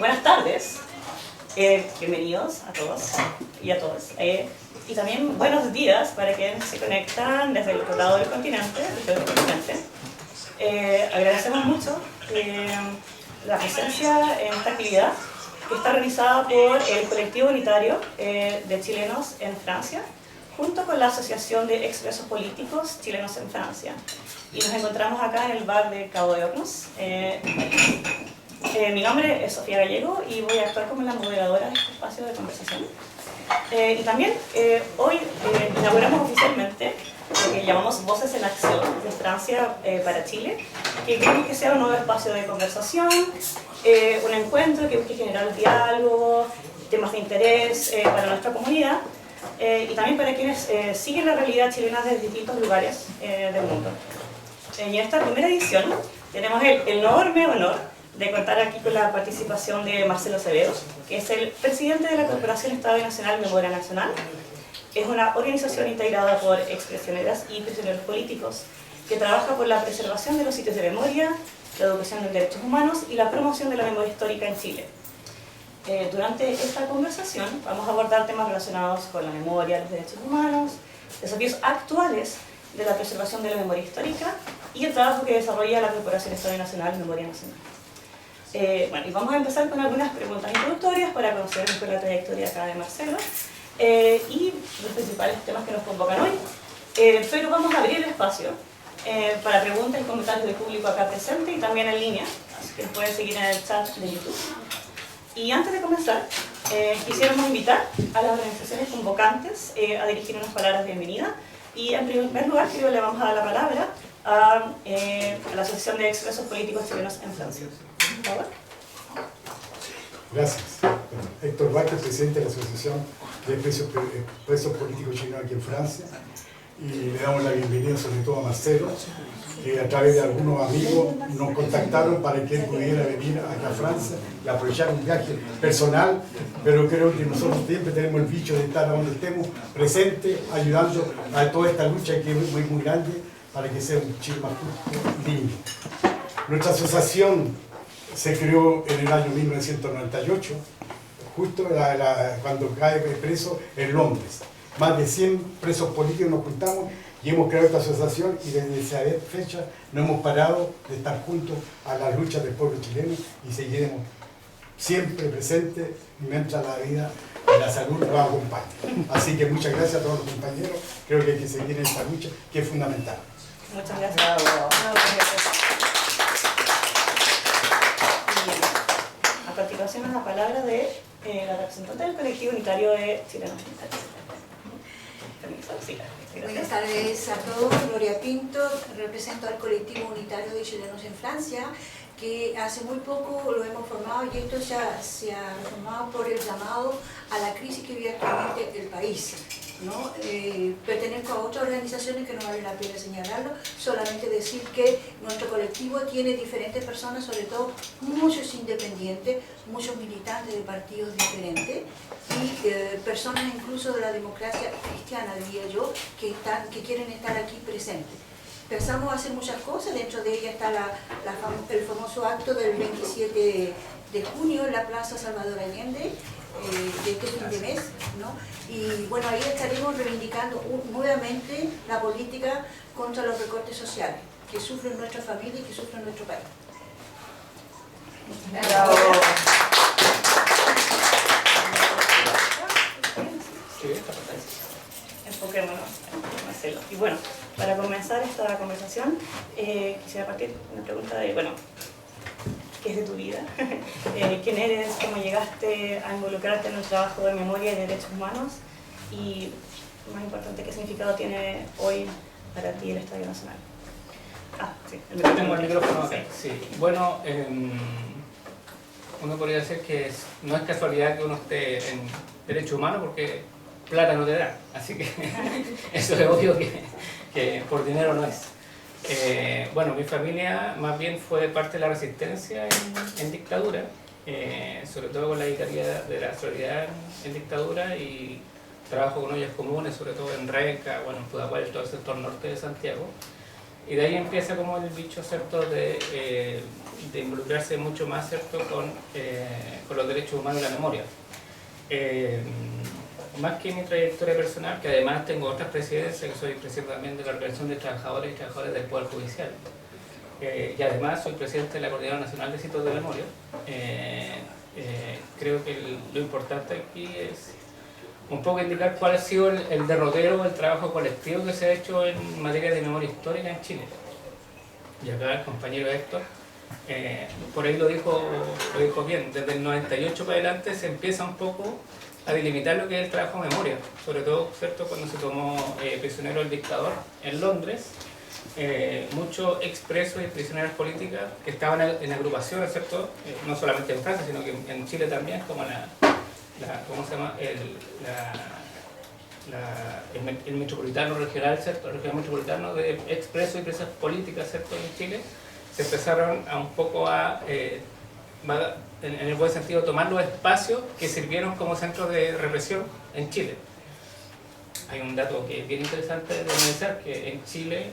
Buenas tardes, bienvenidos a todos y a todas. Y también buenos días para quienes se conectan desde el otro lado del continente, agradecemos mucho la presencia en esta actividad que está organizada por el colectivo unitario de chilenos en Francia, junto con la Asociación de Expresos Políticos Chilenos en Francia. Y nos encontramos acá en el bar de Cabo de Hornos. Mi nombre es Sofía Gallego y voy a actuar como la moderadora de este espacio de conversación. Y también hoy inauguramos oficialmente lo que llamamos Voces en Acción de Francia para Chile, que queremos que sea un nuevo espacio de conversación, un encuentro que busque generar diálogo, temas de interés para nuestra comunidad y también para quienes siguen la realidad chilena desde distintos lugares del mundo. Y en esta primera edición tenemos el enorme honor de contar aquí con la participación de Marcelo Acevedo, que es el presidente de la Corporación Estado Nacional Memoria Nacional. Es una organización integrada por exprisioneras y prisioneros políticos que trabaja por la preservación de los sitios de memoria, la educación de derechos humanos y la promoción de la memoria histórica en Chile. Durante esta conversación vamos a abordar temas relacionados con la memoria, los derechos humanos, desafíos actuales de la preservación de la memoria histórica y el trabajo que desarrolla la Corporación Estado Nacional Memoria Nacional. Bueno, y vamos a empezar con algunas preguntas introductorias para conocer un poco la trayectoria acá de Marcelo y los principales temas que nos convocan hoy. Pero vamos a abrir el espacio para preguntas y comentarios del público acá presente y también en línea, así que pueden seguir en el chat de YouTube. Y antes de comenzar, quisiéramos invitar a las organizaciones convocantes a dirigir unas palabras de bienvenida. Y en primer lugar, creo que le vamos a dar la palabra a la Asociación de Expresos Políticos Chilenos en Francia. Por favor. Gracias. Héctor Vázquez, presidente de la Asociación de Presos Políticos Chilenos aquí en Francia. Y le damos la bienvenida sobre todo a Marcelo, que a través de algunos amigos nos contactaron para que él pudiera venir acá a Francia y aprovechar un viaje personal, pero creo que nosotros siempre tenemos el bicho de estar donde estemos presentes, ayudando a toda esta lucha que es muy grande para que sea un Chile más justo y digno. Nuestra asociación se creó en el año 1998, justo cuando cae preso en Londres. Más de 100 presos políticos nos juntamos y hemos creado esta asociación y desde esa fecha no hemos parado de estar juntos a la lucha del pueblo chileno y seguiremos siempre presentes mientras la vida y la salud nos acompañe. Así que muchas gracias a todos los compañeros, creo que hay que seguir en esta lucha que es fundamental. Muchas gracias. A continuación la palabra de la representante del colectivo unitario de chilenos. Buenas tardes a todos, Gloria Pinto, represento al colectivo unitario de chilenos en Francia, que hace muy poco lo hemos formado y esto ya se ha formado por el llamado a la crisis que vive actualmente el país. ¿No? Pertenezco a otras organizaciones que no vale la pena señalarlo, solamente decir que nuestro colectivo tiene diferentes personas, sobre todo muchos independientes, muchos militantes de partidos diferentes y personas incluso de la democracia cristiana, diría yo, que quieren estar aquí presentes. Pensamos hacer muchas cosas, dentro de ella está el famoso acto del 27 de junio en la Plaza Salvador Allende, de este fin de mes, ¿no? Y bueno, ahí estaremos reivindicando nuevamente la política contra los recortes sociales que sufren nuestra familia y que sufren nuestro país. Bravo. Enfoquémonos, Marcelo. Y bueno, para comenzar esta conversación, quisiera partir de una pregunta de, bueno, ¿qué es de tu vida? ¿Quién eres? ¿Cómo llegaste a involucrarte en el trabajo de memoria y derechos humanos? Y, más importante, ¿qué significado tiene hoy para ti el Estadio Nacional? Sí. Tengo el micrófono acá. Sí. Bueno, uno podría decir que no es casualidad que uno esté en derechos humanos porque plata no te da. Así que eso es obvio que por dinero no es. Bueno, mi familia más bien fue parte de la resistencia en dictadura, sobre todo con la Vicaría de la Solidaridad en dictadura y trabajo con ollas comunes, sobre todo en Renca, bueno, en Pudahuel, todo el sector norte de Santiago. Y de ahí empieza como el bicho, ¿cierto?, de involucrarse mucho más, ¿cierto?, con los derechos humanos y la memoria. Más que mi trayectoria personal, que además tengo otras presidencias, que soy presidente también de la Organización de Trabajadores y Trabajadoras del Poder Judicial. Y además soy presidente de la Coordinadora Nacional de Sitios de Memoria. Creo que lo importante aquí es un poco indicar cuál ha sido el derrotero, el trabajo colectivo que se ha hecho en materia de memoria histórica en Chile. Y acá el compañero Héctor, por ahí lo dijo bien, desde el 98 para adelante se empieza un poco a delimitar lo que es el trabajo de memoria, sobre todo, ¿cierto?, cuando se tomó prisionero el dictador en Londres. Muchos expresos y prisioneras políticas que estaban en agrupaciones, ¿cierto?, no solamente en Francia, sino que en Chile también, como ¿cómo se llama?, el metropolitano regional, ¿cierto?, el regional metropolitano de expresos y presas políticas, ¿cierto?, en Chile, se empezaron a un poco en el buen sentido, tomar los espacios que sirvieron como centros de represión en Chile. Hay un dato que es bien interesante de analizar, que en Chile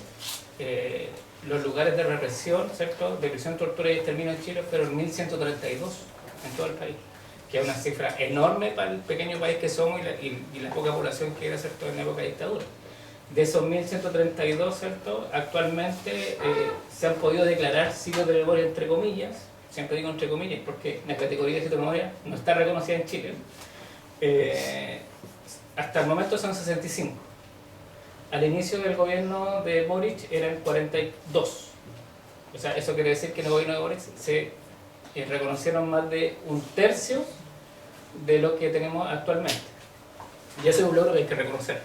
los lugares de represión, ¿cierto?, de prisión, tortura y exterminio en Chile fueron 1132 en todo el país, que es una cifra enorme para el pequeño país que somos y la poca población que era, ¿cierto?, en época de dictadura. De esos 1132, ¿cierto?, actualmente se han podido declarar sitios de memoria entre comillas. Siempre digo entre comillas porque la categoría de sitio de memoria no está reconocida en Chile. Hasta el momento son 65. Al inicio del gobierno de Boric eran 42. O sea, eso quiere decir que en el gobierno de Boric se reconocieron más de un tercio de lo que tenemos actualmente. Y eso es un logro que hay que reconocer.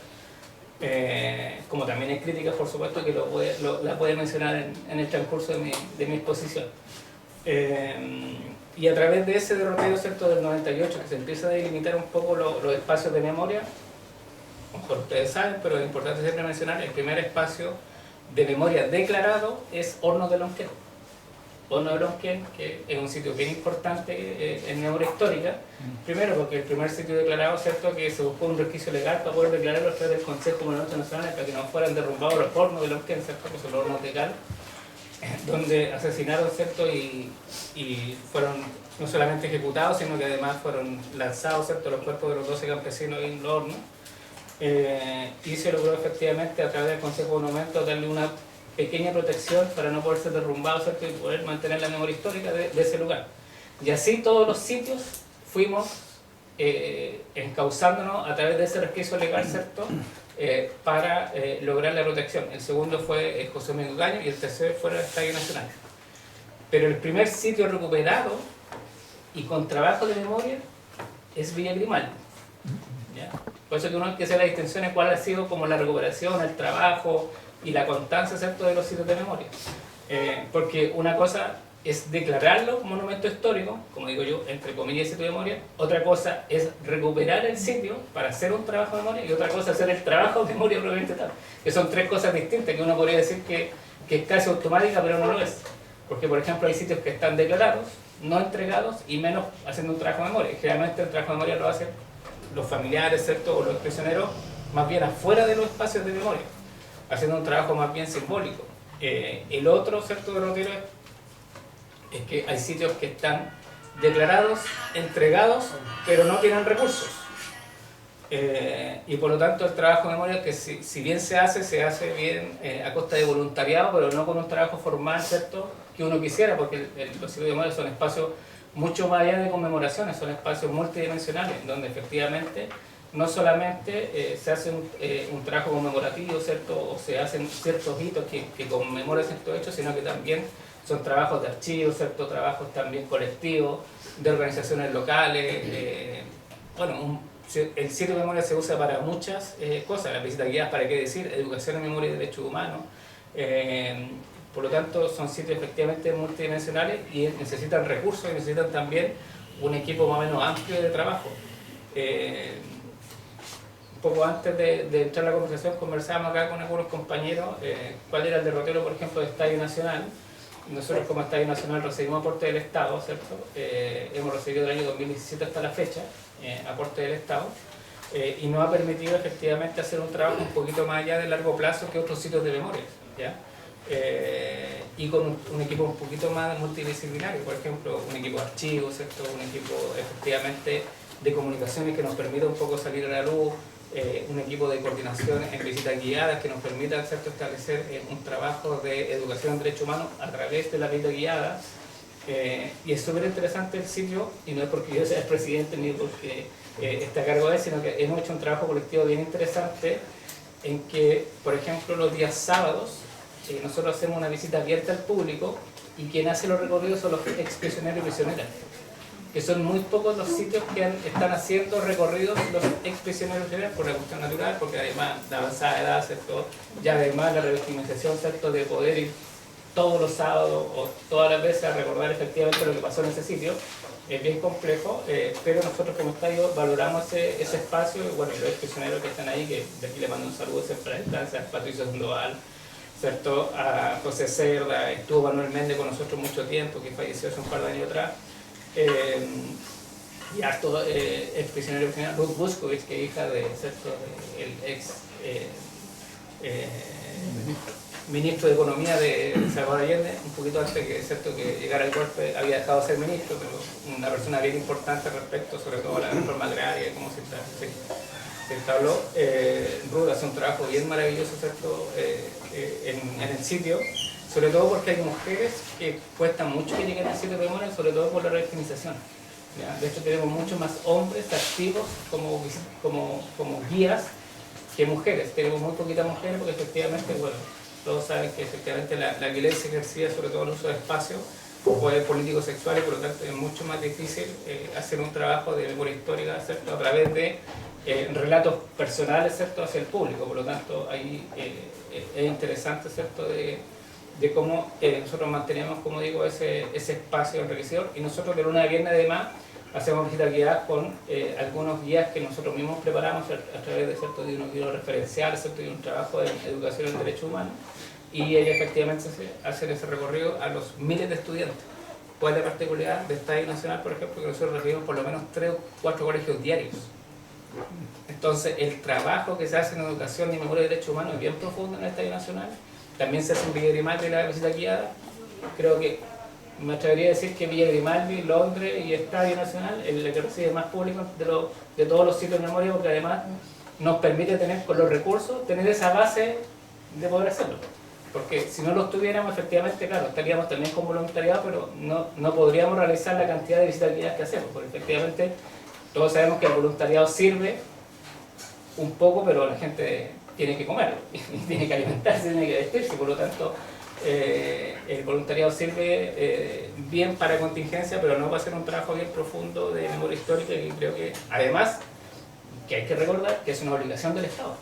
Como también hay críticas, por supuesto, que la puede mencionar en el transcurso de mi exposición. Y a través de ese derrotero, ¿cierto?, del 98, que se empieza a delimitar un poco los espacios de memoria, a lo mejor ustedes saben, pero es importante siempre mencionar, el primer espacio de memoria declarado es Hornos de Lonquén. Hornos de Lonquén, que es un sitio bien importante en memoria histórica, primero porque el primer sitio declarado, ¿cierto?, que se buscó un requisito legal para poder declararlo a través del Consejo Monumento Nacional para que no fueran derrumbados los hornos de Lonquén, ¿cierto?, que son los hornos de cal, donde asesinaron, ¿cierto?, y fueron no solamente ejecutados, sino que además fueron lanzados, ¿cierto?, los cuerpos de los 12 campesinos en los hornos. Y se logró efectivamente a través del Consejo de Monumentos darle una pequeña protección para no poder ser derrumbado, ¿cierto?, y poder mantener la memoria histórica de ese lugar. Y así todos los sitios fuimos encauzándonos a través de ese resquicio legal, ¿cierto?, para lograr la protección. El segundo fue José Domingo Caño y el tercero fue el Estadio Nacional. Pero el primer sitio recuperado y con trabajo de memoria es Villa Grimaldi. ¿Ya? Por eso que uno hay que hacer la distinción de cuál ha sido como la recuperación, el trabajo y la constancia, ¿cierto?, de los sitios de memoria. Porque una cosa es declararlo como monumento histórico, como digo yo, entre comillas, sitio de memoria. Otra cosa es recuperar el sitio para hacer un trabajo de memoria, y otra cosa es hacer el trabajo de memoria propiamente tal. Que son tres cosas distintas que uno podría decir que es casi automática, pero no lo es. Porque, por ejemplo, hay sitios que están declarados, no entregados y menos haciendo un trabajo de memoria. Y generalmente el trabajo de memoria lo hacen los familiares, ¿cierto?, o los prisioneros, más bien afuera de los espacios de memoria, haciendo un trabajo más bien simbólico. El otro, ¿cierto?, derrotero es que hay sitios que están declarados, entregados, pero no tienen recursos. Y por lo tanto el trabajo de memoria, que si bien se hace bien a costa de voluntariado, pero no con un trabajo formal, ¿cierto?, que uno quisiera, porque los sitios de memoria son espacios mucho más allá de conmemoraciones, son espacios multidimensionales, donde efectivamente no solamente se hace un trabajo conmemorativo, ¿cierto?, o se hacen ciertos hitos que conmemoran ciertos hechos, sino que también son trabajos de archivo, ¿cierto?, trabajos también colectivos, de organizaciones locales. El sitio de memoria se usa para muchas cosas, la visita guiada, para qué decir, educación en memoria y derechos humanos. Por lo tanto, son sitios efectivamente multidimensionales y necesitan recursos y necesitan también un equipo más o menos amplio de trabajo. Un poco antes de entrar a la conversación, conversábamos acá con algunos compañeros cuál era el derrotero, por ejemplo, de Estadio Nacional. Nosotros como Estadio Nacional recibimos aporte del Estado, ¿cierto? Hemos recibido del año 2017 hasta la fecha aporte del Estado, y nos ha permitido efectivamente hacer un trabajo un poquito más allá de largo plazo que otros sitios de memoria, ¿ya? y con un equipo un poquito más multidisciplinario, por ejemplo, un equipo de archivos, ¿cierto? Un equipo efectivamente de comunicaciones que nos permita un poco salir a la luz, un equipo de coordinación en visitas guiadas que nos permita, ¿cierto?, establecer un trabajo de educación en derechos humanos a través de la visita guiada. Y es súper interesante el sitio, y no es porque yo sea el presidente ni porque esté a cargo de él, sino que hemos hecho un trabajo colectivo bien interesante en que, por ejemplo, los días sábados nosotros hacemos una visita abierta al público y quien hace los recorridos son los exprisioneros y prisioneras, que son muy pocos los sitios que están haciendo recorridos los exprisioneros y prisioneras por la cuestión natural, porque además de avanzada edad, ¿cierto? Y además la revictimización, ¿cierto?, de poder ir todos los sábados o todas las veces a recordar efectivamente lo que pasó en ese sitio, es bien complejo, pero nosotros como estadio valoramos ese espacio, y bueno, los prisioneros que están ahí, que de aquí le mando un saludo siempre a la distancia, a Patricio Sandoval, ¿cierto?, a José Cerda, estuvo Manuel Méndez con nosotros mucho tiempo, que falleció hace un par de años atrás, y harto ex prisionero, Ruth Buscovich, que es hija de, ¿cierto?, el ex ministro de Economía de Salvador Allende, un poquito antes que, ¿cierto?, que llegara el golpe, había dejado de ser ministro, pero una persona bien importante respecto, sobre todo a la reforma agraria, cómo se entabló. Ruth hace un trabajo bien maravilloso, ¿cierto?, en el sitio, sobre todo porque hay mujeres que cuesta mucho que lleguen al sitio de memoria, sobre todo por la revictimización. De hecho, tenemos muchos más hombres activos como guías que mujeres. Tenemos muy poquitas mujeres porque efectivamente, bueno, todos saben que efectivamente la violencia ejercida, sobre todo el uso de espacio, poder político sexual, y por lo tanto es mucho más difícil hacer un trabajo de memoria histórica, ¿cierto?, a través de relatos personales, ¿cierto?, hacia el público. Por lo tanto, ahí es interesante, ¿cierto?, de cómo nosotros mantenemos, como digo, ese espacio enriquecedor, y nosotros de lunes a viernes además hacemos visitas guiadas con algunos guías que nosotros mismos preparamos a través de, ¿cierto?, de unos guías referenciales, ¿cierto?, y un trabajo de educación en derechos humanos, y ellos efectivamente hacen ese recorrido a los miles de estudiantes. ¿Cuál es la particularidad de Estadio Nacional, por ejemplo, que nosotros recibimos por lo menos 3 o 4 colegios diarios? Entonces, el trabajo que se hace en educación y memoria de derechos humanos es bien profundo en el Estadio Nacional. También se hace en Villa Grimaldi la visita guiada. Creo que me atrevería a decir que Villa Grimaldi, Londres y Estadio Nacional es el que recibe más público de todos los sitios de memoria, porque además nos permite tener, con los recursos, tener esa base de poder hacerlo. Porque si no lo tuviéramos, efectivamente, claro, estaríamos también con voluntariado, pero no podríamos realizar la cantidad de visitas guiadas que hacemos, porque efectivamente todos sabemos que el voluntariado sirve un poco, pero la gente tiene que comer, tiene que alimentarse, tiene que vestirse, por lo tanto el voluntariado sirve bien para contingencia, pero no va a ser un trabajo bien profundo de memoria histórica, y creo que además que hay que recordar que es una obligación del Estado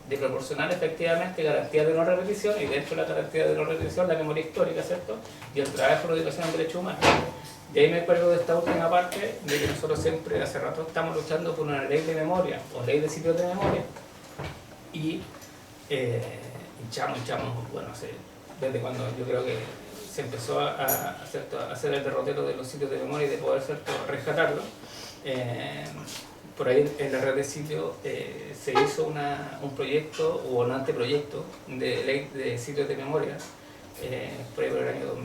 de proporcionar efectivamente garantía de no repetición, y dentro de la garantía de no repetición la memoria histórica, ¿cierto?, y el trabajo de educación en derechos humanos. Y ahí me acuerdo de esta última parte, de que nosotros siempre, hace rato, estamos luchando por una ley de memoria, o ley de sitios de memoria, y hinchamos, bueno, desde cuando yo creo que se empezó a hacer el derrotero de los sitios de memoria y de poder, ¿cierto?, rescatarlo. Por ahí en la red de sitios se hizo un proyecto o un anteproyecto de ley de sitios de memoria por el año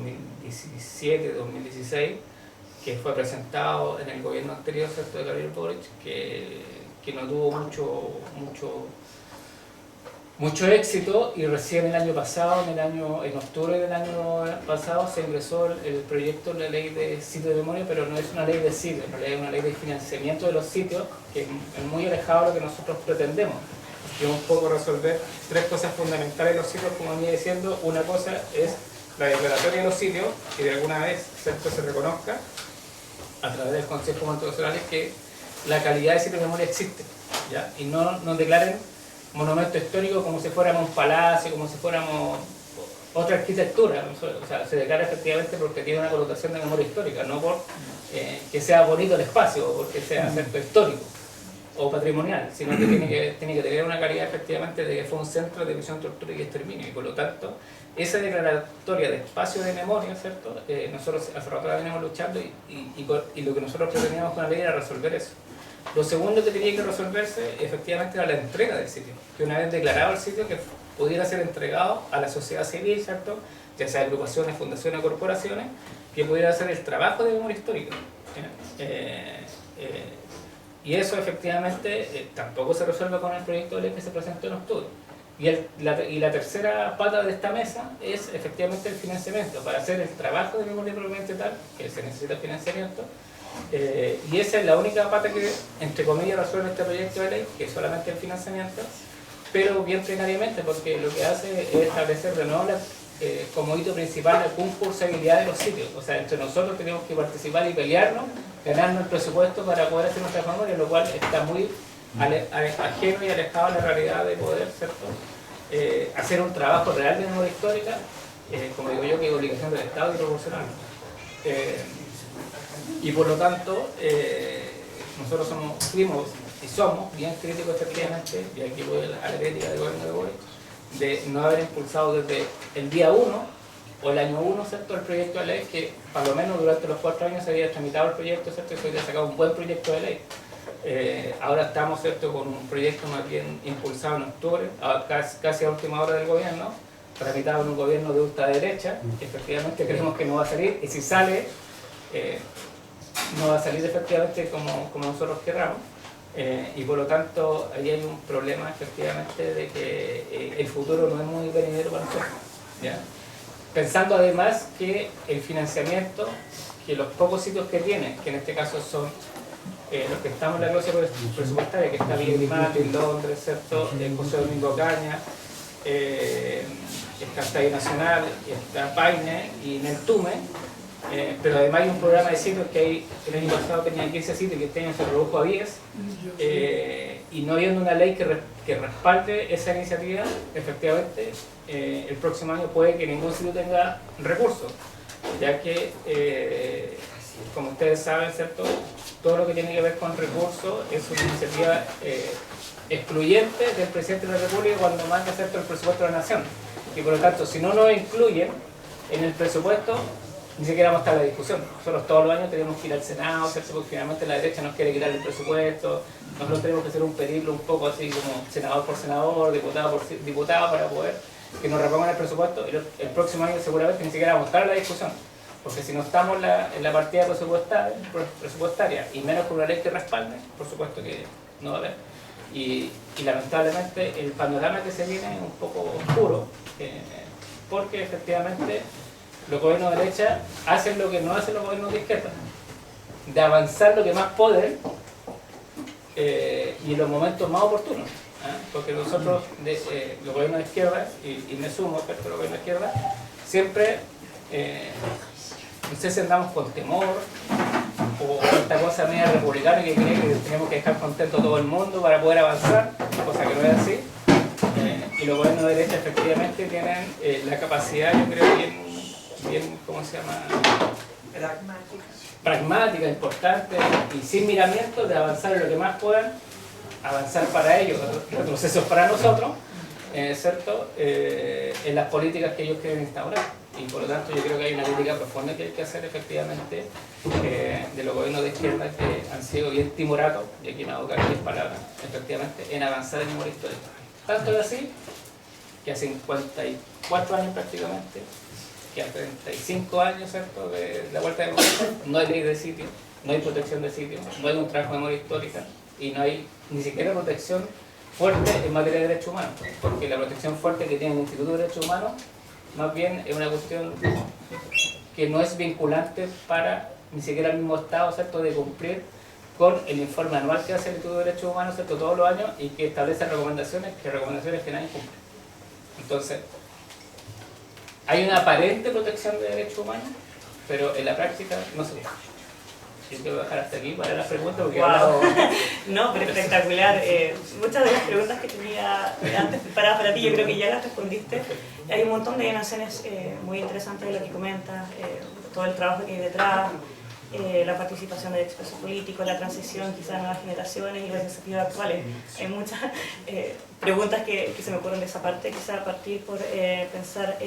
2017-2016, que fue presentado en el gobierno anterior, ¿cierto?, de Gabriel Boric, que no tuvo mucho éxito, y recién el año pasado, en octubre del año pasado, se ingresó el proyecto de la ley de sitios de memoria, pero no es una ley de sitios, en realidad es una ley de financiamiento de los sitios, que es muy alejado de lo que nosotros pretendemos, que es un poco resolver 3 cosas fundamentales de los sitios, como venía diciendo. Una cosa es la declaratoria de los sitios, que de alguna vez, ¿cierto?, se reconozca a través del Consejo Nacional que la calidad de sitios de memoria existe, ¿ya? Y no nos declaren monumento histórico como si fuéramos un palacio, como si fuéramos otra arquitectura. O sea, se declara efectivamente porque tiene una connotación de memoria histórica, no por que sea bonito el espacio, o porque sea, ¿cierto?, histórico o patrimonial, sino que tiene que tener una calidad efectivamente de que fue un centro de división, tortura y exterminio, y por lo tanto esa declaratoria de espacio de memoria, ¿cierto?, nosotros hace rato la venimos luchando, y lo que nosotros pretendíamos con la ley era resolver eso. Lo segundo que tenía que resolverse efectivamente era la entrega del sitio, que una vez declarado el sitio que pudiera ser entregado a la sociedad civil, ¿cierto? Ya sea agrupaciones, fundaciones, corporaciones, que pudiera hacer el trabajo de memoria histórica. Y eso efectivamente tampoco se resuelve con el proyecto de ley que se presentó en octubre. Y la tercera pata de esta mesa es efectivamente el financiamiento. Para hacer el trabajo de memoria propiamente tal, que se necesita financiamiento, y esa es la única pata que, entre comillas, resuelve este proyecto de ley, que es solamente el financiamiento, pero bien plenariamente, porque lo que hace es establecer de nuevo como hito principal la concursabilidad de los sitios. O sea, entre nosotros tenemos que participar y pelearnos, ganarnos el presupuesto para poder hacer nuestra memoria, lo cual está muy ajeno y alejado de la realidad de poder, ¿cierto? Hacer un trabajo real de memoria histórica, como digo yo, que es obligación del Estado y proporcional. Y por lo tanto, nosotros fuimos y somos bien críticos efectivamente, y aquí voy a la crítica del gobierno de Boric, de no haber impulsado desde el día 1 o el año 1, ¿cierto?, el proyecto de ley, que por lo menos durante los 4 años se había tramitado el proyecto, ¿cierto?, y se había sacado un buen proyecto de ley. Ahora estamos, ¿cierto?, con un proyecto más bien impulsado en octubre, casi a última hora del gobierno, tramitado en un gobierno de ultraderecha, que efectivamente creemos que no va a salir, y si sale, no va a salir efectivamente como nosotros querramos. Y por lo tanto, ahí hay un problema efectivamente de que el futuro no es muy venidero para nosotros, ¿ya? Pensando además que el financiamiento, que los pocos sitios que tiene, que en este caso son los que estamos en la glosa presupuestaria, que está Villa Grimati, en Londres, ¿cierto? José Domingo Caña, está Estadio Nacional, está Paine y Neltume. Pero además hay un programa de sitios que el año pasado tenía 15 sitios y que este año se redujo a 10, y no habiendo una ley que respalde esa iniciativa, efectivamente el próximo año puede que ningún sitio tenga recursos, ya que como ustedes saben, ¿cierto?, todo lo que tiene que ver con recursos es una iniciativa excluyente del presidente de la República cuando manda, ¿cierto?, el presupuesto de la Nación, y por lo tanto si no nos incluyen en el presupuesto, ni siquiera vamos a estar en la discusión. Nosotros todos los años tenemos que ir al Senado, ¿cierto?, porque finalmente la derecha nos quiere quitar el presupuesto, nosotros tenemos que hacer un periplo un poco así como senador por senador, diputado por diputado, para poder que nos repongan el presupuesto. El próximo año seguramente ni siquiera vamos a estar en la discusión, porque si no estamos en la partida presupuestaria y menos con una ley que respalde, por supuesto que no va a haber. Y lamentablemente el panorama que se viene es un poco oscuro, porque efectivamente los gobiernos de derecha hacen lo que no hacen los gobiernos de izquierda, de avanzar lo que más pueden y en los momentos más oportunos, porque nosotros, los gobiernos de izquierda, y me sumo a los gobiernos de izquierda, siempre, no sé si andamos con temor o esta cosa media republicana que cree que tenemos que dejar contento a todo el mundo para poder avanzar, cosa que no es así, y los gobiernos de derecha efectivamente tienen la capacidad, yo creo, bien, ¿cómo se llama? Pragmática, importante y sin miramientos de avanzar en lo que más puedan, avanzar para ellos, retrocesos para nosotros, ¿cierto? En las políticas que ellos quieren instaurar. Y por lo tanto yo creo que hay una crítica profunda que hay que hacer efectivamente de los gobiernos de izquierda que han sido bien timoratos, y aquí me hago cargo de palabras, efectivamente, en avanzar en memoria histórica. Tanto es así que a 54 años prácticamente, que a 35 años, ¿cierto?, de la vuelta de democracia, no hay ley de sitio, no hay protección de sitio, no hay un trabajo de memoria histórica y no hay ni siquiera protección fuerte en materia de derechos humanos, porque la protección fuerte que tiene el Instituto de Derechos Humanos más bien es una cuestión que no es vinculante para ni siquiera el mismo Estado, ¿cierto?, de cumplir con el informe anual que hace el Instituto de Derechos Humanos, ¿cierto?, todos los años, y que establece recomendaciones que nadie cumple. Entonces, hay una aparente protección de derechos humanos, pero en la práctica no se ve. Yo quiero dejar hasta aquí para las preguntas porque wow. No, pero espectacular. Muchas de las preguntas que tenía antes preparadas para ti, yo creo que ya las respondiste. Hay un montón de dimensiones muy interesantes de lo que comentas, todo el trabajo que hay detrás, la participación del expreso político, la transición quizás a nuevas generaciones y los desafíos actuales. Hay muchas preguntas que se me ocurren de esa parte, quizás a partir por pensar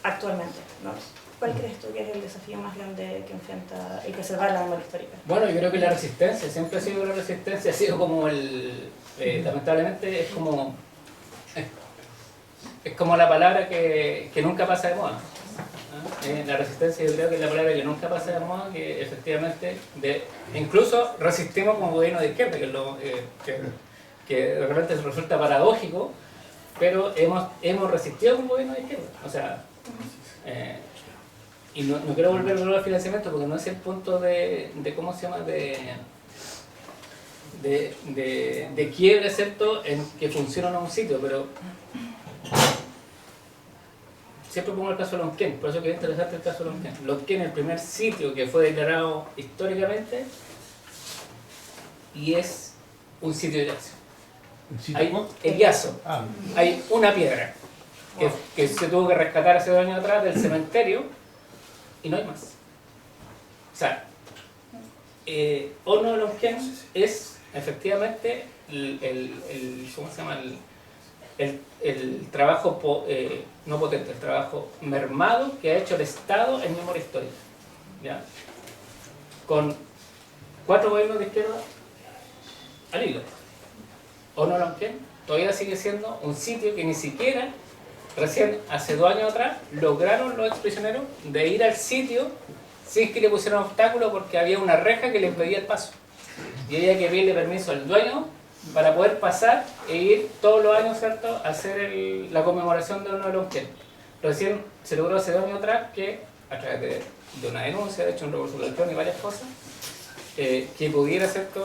actualmente, ¿no? ¿Cuál crees tú que es el desafío más grande que enfrenta el preservar la memoria histórica? Bueno, yo creo que la resistencia, siempre ha sido la resistencia, ha sido como lamentablemente es como la palabra que nunca pasa de moda. La resistencia yo creo que es la palabra que nunca pasa de moda, que efectivamente, incluso resistimos como gobierno de izquierda, que es lo que de repente resulta paradójico, pero hemos resistido como gobierno de izquierda. O sea, y no quiero volver a hablar del financiamiento porque no es el punto de ¿cómo se llama? De quiebre, ¿cierto? En que funciona en un sitio, pero siempre pongo el caso de Lonquén, por eso que es interesante el caso de Lonquén. Lonquén es el primer sitio que fue declarado históricamente y es un sitio de yazo. Hay el yazo, hay una piedra que se tuvo que rescatar hace 2 años atrás del cementerio y no hay más. O sea, Horno de Lonquén es efectivamente ¿cómo se llama? El trabajo no potente, el trabajo mermado que ha hecho el Estado en memoria histórica, ¿ya? Con 4 gobiernos de izquierda al hilo. Horno de Lonquén todavía sigue siendo un sitio que ni siquiera, recién hace 2 años atrás, lograron los exprisioneros de ir al sitio sin que le pusieran obstáculos porque había una reja que les impedía el paso. Y había que pedirle permiso al dueño para poder pasar e ir todos los años, ¿cierto?, a hacer la conmemoración de Horno de Lonquén. Recién se logró hace 2 años atrás que, a través de una denuncia, de hecho un recurso de electrónico y varias cosas, que pudiera, ¿cierto?,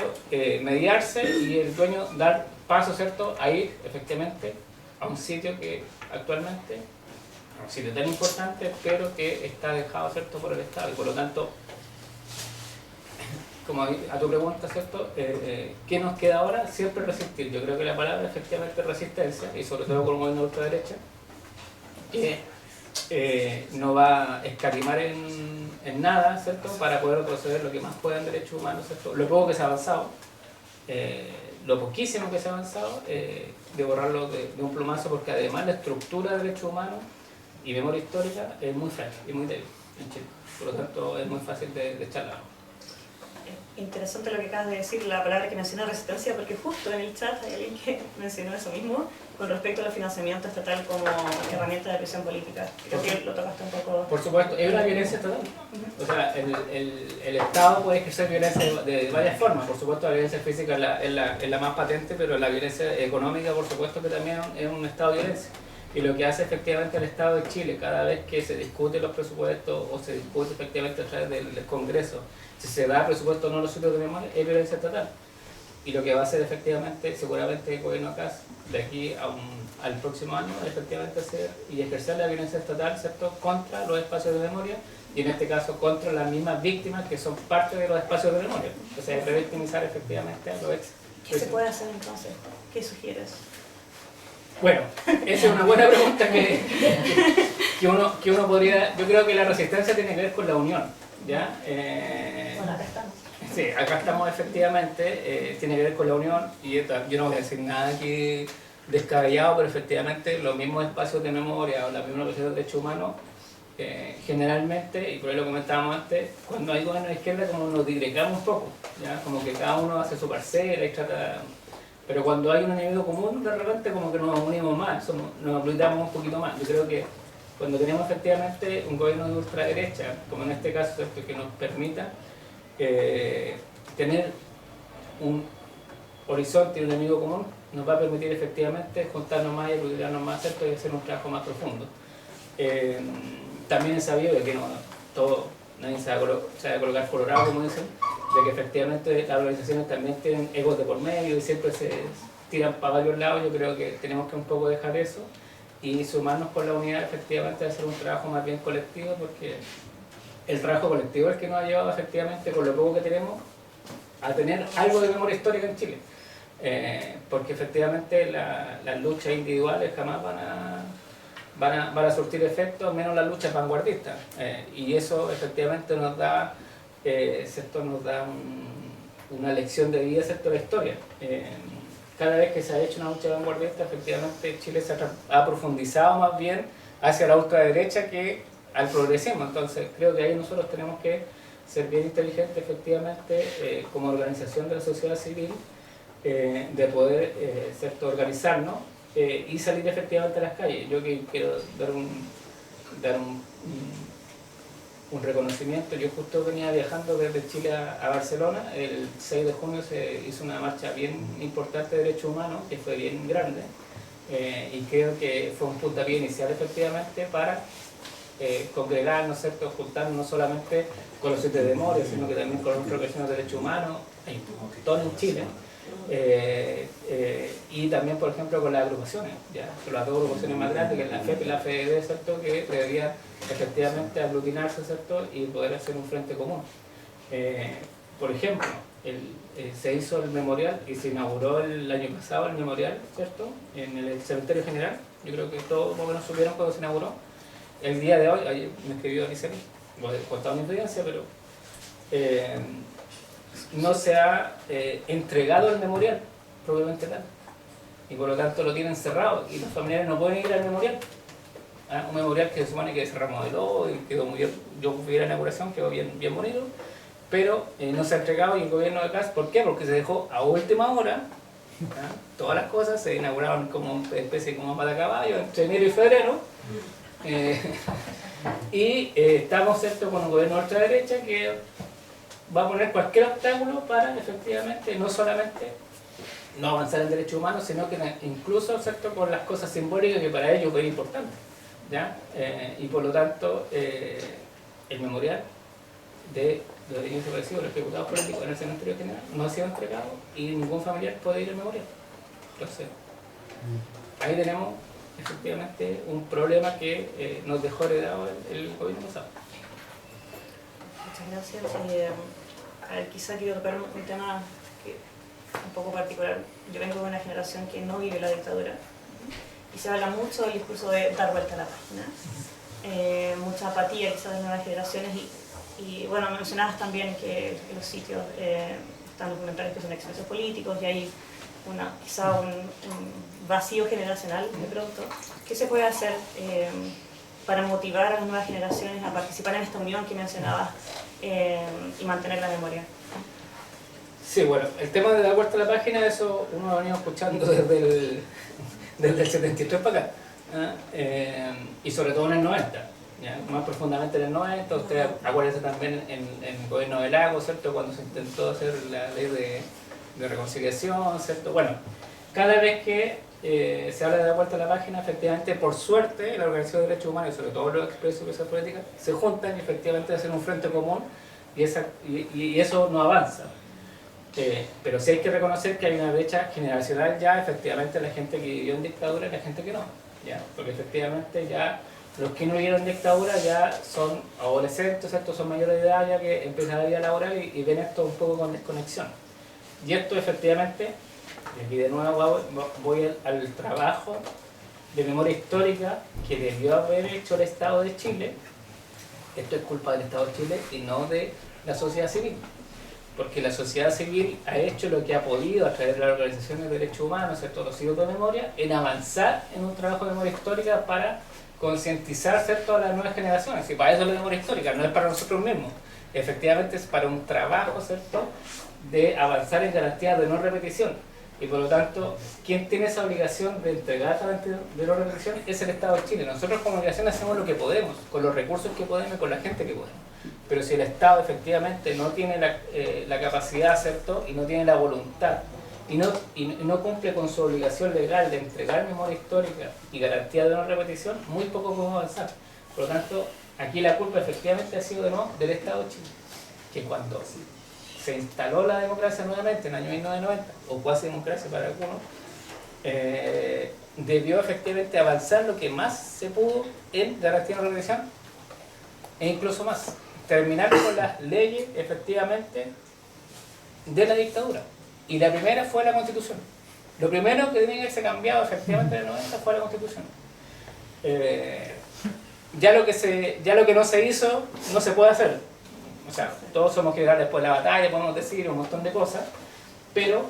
mediarse y el dueño dar paso, ¿cierto?, a ir efectivamente a un sitio que actualmente, un sitio tan importante, pero que está dejado, ¿cierto?, por el Estado y por lo tanto, como a tu pregunta, ¿cierto?, ¿qué nos queda ahora? Siempre resistir. Yo creo que la palabra efectivamente es resistencia, y sobre todo con el gobierno de ultraderecha, que no va a escatimar en nada, ¿cierto?, para poder proceder lo que más pueda en derechos humanos, ¿cierto?, lo poco que se ha avanzado, lo poquísimo que se ha avanzado, de borrarlo de un plumazo, porque además la estructura de derechos humanos y memoria histórica es muy frágil y muy débil en Chile. Por lo tanto, es muy fácil de echarla. Interesante lo que acabas de decir, la palabra que menciona resistencia, porque justo en el chat hay alguien que mencionó eso mismo con respecto al financiamiento estatal como herramienta de presión política. Creo que lo tocaste un poco. Por supuesto, es una violencia estatal. O sea, el Estado puede ejercer violencia de varias formas. Por supuesto, la violencia física es la más patente, pero la violencia económica, por supuesto, que también es un estado de violencia. Y lo que hace efectivamente el Estado de Chile, cada vez que se discuten los presupuestos o se discute efectivamente a través del Congreso, si se da presupuesto o no los sitios de memoria, es violencia estatal. Y lo que va a hacer efectivamente, seguramente el gobierno acá, de aquí al próximo año, efectivamente hacer y ejercer la violencia estatal, ¿cierto?, contra los espacios de memoria, y en este caso contra las mismas víctimas que son parte de los espacios de memoria. O sea, revictimizar efectivamente a los ex. ¿Qué se puede hacer entonces? ¿Qué sugieres? Bueno, esa es una buena pregunta que uno podría... Yo creo que la resistencia tiene que ver con la unión, ¿ya? Bueno, acá estamos. Sí, acá estamos efectivamente, tiene que ver con la unión, y yo no voy a decir nada aquí descabellado, pero efectivamente los mismos espacios de memoria o las mismas organizaciones de derechos humanos, generalmente, y por ahí lo comentábamos antes, cuando hay gobierno de izquierda como nos digregamos un poco, ¿ya? Como que cada uno hace su parcela y trata... Pero cuando hay un enemigo común, de repente como que nos unimos más, nos aplicamos un poquito más. Yo creo que cuando tenemos efectivamente un gobierno de ultraderecha, como en este caso, ¿cierto?, que nos permita tener un horizonte y un enemigo común, nos va a permitir efectivamente juntarnos más y aglutinarnos más, ¿cierto?, y hacer un trabajo más profundo. También es sabido de que nadie se va a colocar colorado, como dicen, de que efectivamente las organizaciones también tienen egos de por medio y siempre se tiran para varios lados. Yo creo que tenemos que un poco dejar eso y sumarnos con la unidad efectivamente a hacer un trabajo más bien colectivo, porque el trabajo colectivo es el que nos ha llevado efectivamente, con lo poco que tenemos, a tener algo de memoria histórica en Chile. Porque efectivamente las luchas individuales jamás van a surtir efecto, menos las luchas vanguardistas. Y eso efectivamente nos da, ¿cierto?, nos da una lección de vida, ¿cierto?, de la historia. Cada vez que se ha hecho una lucha vanguardista, efectivamente Chile se ha profundizado más bien hacia la ultraderecha que al progresismo. Entonces creo que ahí nosotros tenemos que ser bien inteligentes efectivamente como organización de la sociedad civil, de poder ¿cierto? Organizarnos y salir efectivamente a las calles. Yo que quiero dar un reconocimiento. Yo justo venía viajando desde Chile a Barcelona. El 6 de junio se hizo una marcha bien importante de derechos humanos, que fue bien grande, y creo que fue un puntapié inicial efectivamente para congregarnos, ¿cierto? Juntarnos no solamente con los sitios de memoria, sino que también con otros organizaciones de derechos humanos, hay un montón en Chile, y también, por ejemplo, con las agrupaciones, ¿ya? Con las dos agrupaciones más grandes, que es la FEP y la FED, ¿cierto? Que deberían efectivamente aglutinarse, ¿cierto? Y poder hacer un frente común. Por ejemplo, se hizo el memorial y se inauguró el año pasado el memorial, ¿cierto? En el cementerio general. Yo creo que todos más o menos supieron cuando se inauguró. El día de hoy, ayer me escribió Aniceli, voy a contar mi experiencia, pero no se ha entregado el memorial propiamente tal, y por lo tanto lo tienen cerrado y los familiares no pueden ir al memorial. Un memorial que se supone que se remodeló y quedó muy bien. Yo fui a la inauguración, quedó bien bonito, pero no se ha entregado. Y el gobierno de acá, ¿por qué? Porque se dejó a última hora. Todas las cosas se inauguraron como una especie como pata caballo entre enero y febrero. Y estamos, ¿cierto?, con un gobierno de ultraderecha que va a poner cualquier obstáculo para efectivamente no solamente no avanzar en derechos humanos, sino que incluso, ¿cierto?, con las cosas simbólicas que para ellos es importante, ¿ya? Y por lo tanto el memorial de los detenidos desaparecidos, los ejecutados políticos en el cementerio general no ha sido entregado y ningún familiar puede ir al memorial. Entonces ahí tenemos efectivamente un problema que nos dejó heredado el gobierno pasado. Muchas gracias. A ver, quizá quiero tocar un tema que un poco particular. Yo vengo de una generación que no vive la dictadura y se habla mucho del discurso de dar vuelta a la página. Mucha apatía quizás de nuevas generaciones y bueno, mencionabas también que en los sitios están documentales que son expresos políticos y hay quizá un vacío generacional de pronto. ¿Qué se puede hacer para motivar a las nuevas generaciones a participar en esta unión que mencionabas y mantener la memoria? Sí, bueno, el tema de dar vuelta a la página, eso uno lo ha venido escuchando desde el 73 para acá, y sobre todo en el 90, ¿ya? Más profundamente en el 90. Usted acuérdese también en el gobierno de Lagos, ¿cierto?, cuando se intentó hacer la ley de reconciliación, ¿cierto? Bueno, cada vez que se habla de dar vuelta a la página, efectivamente, por suerte, la Organización de Derechos Humanos y sobre todo los expresos y presas políticas se juntan y efectivamente hacen un frente común y eso no avanza. Pero sí hay que reconocer que hay una brecha generacional ya, efectivamente, la gente que vivió en dictadura y la gente que no, ¿ya? Porque efectivamente ya los que no vivieron en dictadura ya son adolescentes, ¿cierto? Son mayores de edad ya que empiezan la vida laboral y ven esto un poco con desconexión. Y esto efectivamente, y aquí de nuevo voy al trabajo de memoria histórica que debió haber hecho el Estado de Chile. Esto es culpa del Estado de Chile y no de la sociedad civil. Porque la sociedad civil ha hecho lo que ha podido a través de las organizaciones de derechos humanos, ¿cierto?, los hijos de memoria, en avanzar en un trabajo de memoria histórica para concientizar, ¿cierto?, a las nuevas generaciones. Y para eso la memoria histórica, no es para nosotros mismos. Efectivamente es para un trabajo, ¿cierto?, de avanzar en garantías de no repetición. Y por lo tanto, quien tiene esa obligación de entregar garantías de no repetición es el Estado de Chile. Nosotros como organización hacemos lo que podemos, con los recursos que podemos y con la gente que podemos. Pero si el Estado efectivamente no tiene la capacidad, ¿cierto?, y no tiene la voluntad, y no cumple con su obligación legal de entregar memoria histórica y garantía de no repetición, muy poco podemos avanzar. Por lo tanto, aquí la culpa efectivamente ha sido de nuevo del Estado de Chile, que cuando se instaló la democracia nuevamente en el año 1990, o cuasi democracia para algunos, debió efectivamente avanzar lo que más se pudo en garantía de no repetición, e incluso más, terminar con las leyes efectivamente de la dictadura. Y la primera fue la Constitución. Lo primero que tenía que ser cambiado efectivamente en el 90 fue la Constitución. Ya lo que no se hizo, no se puede hacer. O sea, todos somos generales después de la batalla, podemos decir un montón de cosas, pero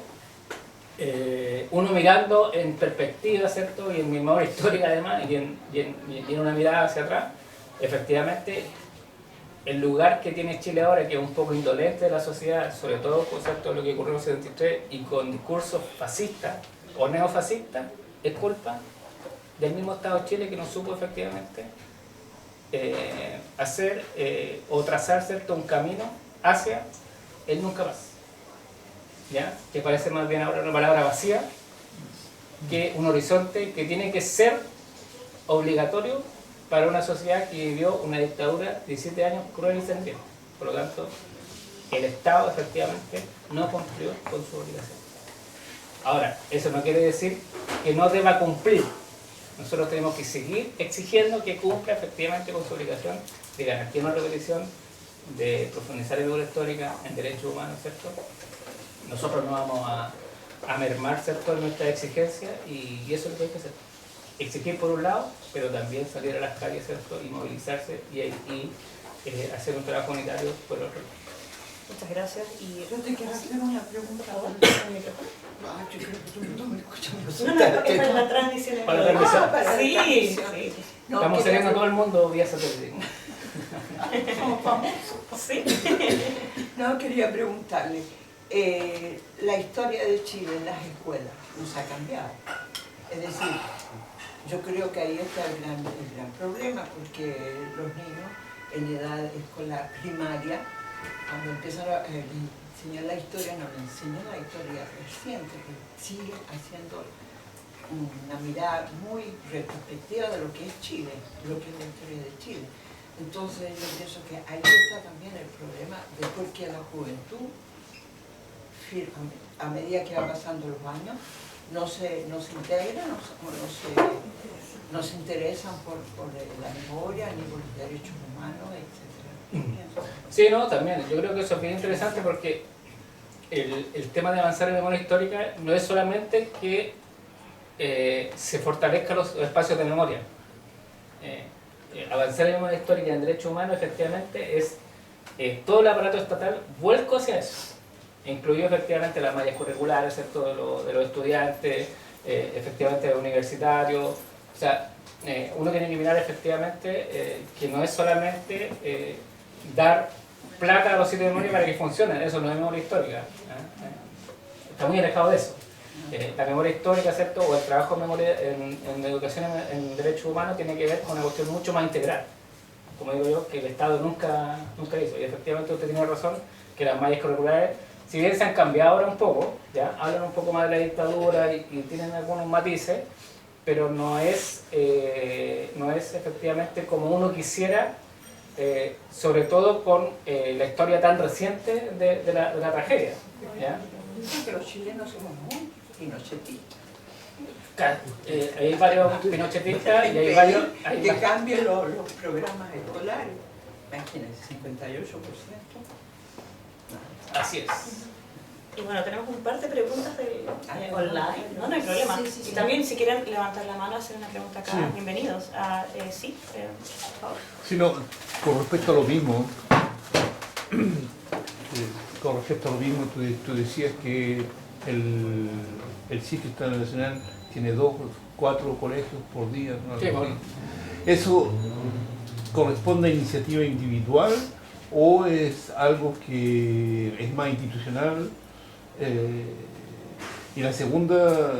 uno mirando en perspectiva, ¿cierto?, y en memoria histórica además, y en una mirada hacia atrás, efectivamente el lugar que tiene Chile ahora, que es un poco indolente de la sociedad, sobre todo con lo que ocurrió en el 73 y con discursos fascistas o neofascistas, es culpa del mismo Estado de Chile que no supo efectivamente hacer o trazar un camino hacia el nunca más, ¿ya? Que parece más bien ahora una palabra vacía que un horizonte que tiene que ser obligatorio para una sociedad que vivió una dictadura de 17 años cruel y sangrienta. Por lo tanto, el Estado efectivamente no cumplió con su obligación. Ahora, eso no quiere decir que no deba cumplir. Nosotros tenemos que seguir exigiendo que cumpla efectivamente con su obligación de garantía una repetición, de profundizar en memoria histórica, en derechos humanos, ¿cierto? Nosotros no vamos a mermar, ¿cierto?, en nuestra exigencia y eso es lo que hay que hacer. Exigir por un lado, pero también salir a las calles, ¿cierto?, y movilizarse y hacer un trabajo unitario por el otro lado. Muchas gracias. Y Yo te quiero hacer una pregunta. ¿el micrófono? Yo creo que tú no me escuchas. No, es para la transmisión. Para la transmisión. para la Sí, transmisión. sí. No, Estamos quería saliendo todo el mundo vía satélite. Somos famosos. Sí. No, quería preguntarle, la historia de Chile en las escuelas nos ha cambiado. Es decir, yo creo que ahí está el gran problema, porque los niños en edad escolar primaria, cuando empiezan a enseñar la historia, no le enseñan la historia reciente, que sigue haciendo una mirada muy retrospectiva de lo que es Chile, lo que es la historia de Chile. Entonces yo pienso que ahí está también el problema de por qué la juventud, a medida que van pasando los años, no se integran, no se interesan por la memoria ni por los derechos humanos, etc. Sí, no, también. Yo creo que eso es bien interesante porque el tema de avanzar en memoria histórica no es solamente que se fortalezcan los espacios de memoria. Avanzar en memoria histórica y en derechos humanos efectivamente es todo el aparato estatal vuelco hacia eso, incluido efectivamente las mallas curriculares, ¿cierto?, de los estudiantes, efectivamente de los universitarios. O sea, uno tiene que mirar efectivamente que no es solamente dar plata a los sitios de memoria para que funcionen, eso no es memoria histórica. Está muy alejado de eso. La memoria histórica, ¿cierto?, o el trabajo en memoria en educación en derechos humanos tiene que ver con una cuestión mucho más integral, como digo yo, que el Estado nunca hizo. Y efectivamente usted tiene razón que las mallas curriculares, si bien se han cambiado ahora un poco, ya hablan un poco más de la dictadura y tienen algunos matices, pero no es efectivamente como uno quisiera, sobre todo con la historia tan reciente de la tragedia, ¿ya? Dicen que los chilenos somos muy pinochetistas. Hay varios pinochetistas y hay varios... Que cambien los programas escolares. Imagínense, 58%. Así es. Y bueno, tenemos un par de preguntas online, ¿no? No hay problema. Sí, sí, sí. Y también si quieren levantar la mano, hacer una pregunta acá, Sí. bienvenidos. Sí, por favor. Sí, no, con respecto a lo mismo, tú decías que el sitio internacional tiene 2 o 4 colegios por día, ¿no? Sí, bueno. ¿Eso corresponde a iniciativa individual o es algo que es más institucional? Y la segunda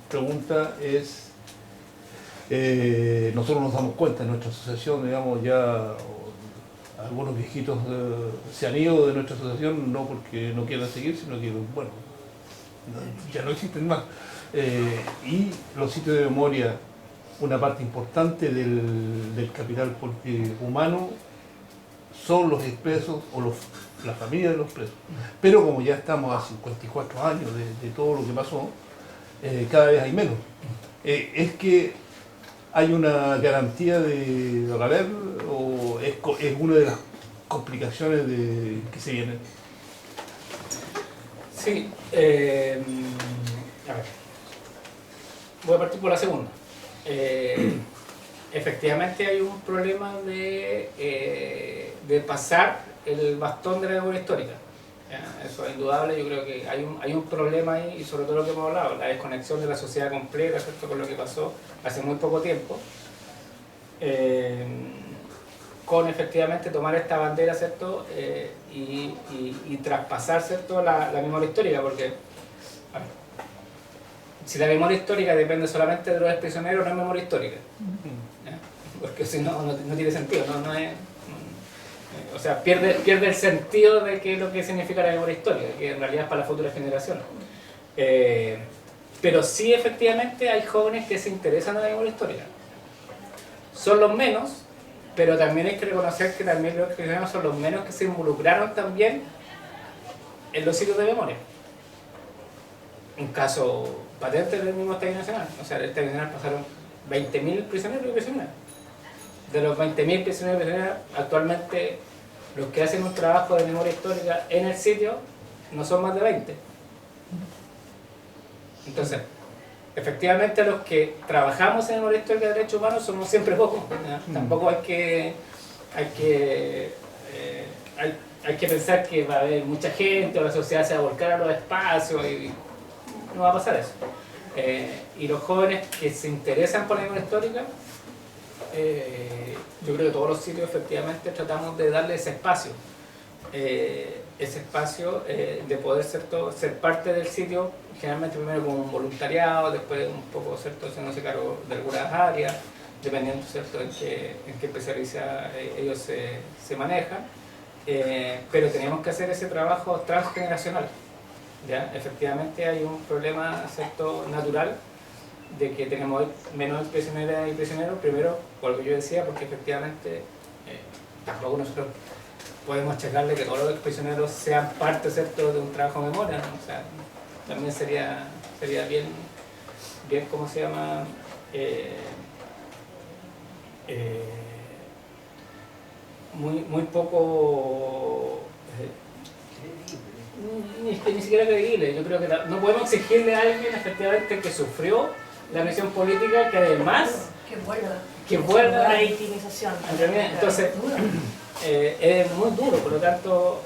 pregunta es, nosotros nos damos cuenta en nuestra asociación, digamos, ya algunos viejitos se han ido de nuestra asociación no porque no quieran seguir, sino que, bueno, ya no existen más. Y los sitios de memoria, una parte importante del capital humano son los expresos o la familia de los presos. Pero como ya estamos a 54 años de todo lo que pasó, cada vez hay menos. ¿Es que hay una garantía de valer o es una de las complicaciones que se vienen? Sí, a ver, voy a partir por la segunda. Efectivamente hay un problema de pasar el bastón de la memoria histórica. Eso es indudable, yo creo que hay un problema ahí, y sobre todo lo que hemos hablado, la desconexión de la sociedad completa, ¿cierto?, con lo que pasó hace muy poco tiempo. con efectivamente tomar esta bandera, ¿cierto? Y traspasar, ¿cierto? La memoria histórica, porque a ver, si la memoria histórica depende solamente de los prisioneros, no es memoria histórica, ¿ya? Porque si no, no tiene sentido, no es, o sea, pierde el sentido de qué es lo que significa la memoria histórica, que en realidad es para las futuras generaciones. Pero sí, efectivamente, hay jóvenes que se interesan en la memoria histórica. Son los menos, pero también hay que reconocer que también los prisioneros son los menos que se involucraron también en los sitios de memoria. Un caso patente del mismo Estadio Nacional. O sea, en el Estadio Nacional pasaron 20.000 prisioneros y prisioneras. De los 20.000 prisioneros y prisioneras, actualmente los que hacen un trabajo de memoria histórica en el sitio no son más de 20. Entonces, efectivamente los que trabajamos en memoria histórica de derechos humanos somos siempre pocos. Tampoco hay que pensar que va a haber mucha gente o la sociedad se va a volcar a los espacios y no va a pasar eso. Y los jóvenes que se interesan por la memoria histórica, yo creo que todos los sitios efectivamente tratamos de darle ese espacio de poder ser parte del sitio, generalmente primero con un voluntariado, después un poco haciéndose cargo de algunas áreas, dependiendo, ¿cierto?, en qué especialidad ellos se manejan, pero tenemos que hacer ese trabajo transgeneracional, ¿ya? Efectivamente hay un problema, ¿cierto?, natural de que tenemos menos prisioneras y prisioneros, primero por lo que yo decía, porque efectivamente tampoco nosotros podemos achacarle que todos los prisioneros sean parte, ¿cierto?, de un trabajo de memoria, ¿no? O sea, también sería bien, ¿cómo se llama? Muy poco ni siquiera creíble. Yo creo que no podemos exigirle a alguien efectivamente que sufrió la prisión política que además que vuelva La victimización. entonces es muy duro, por lo tanto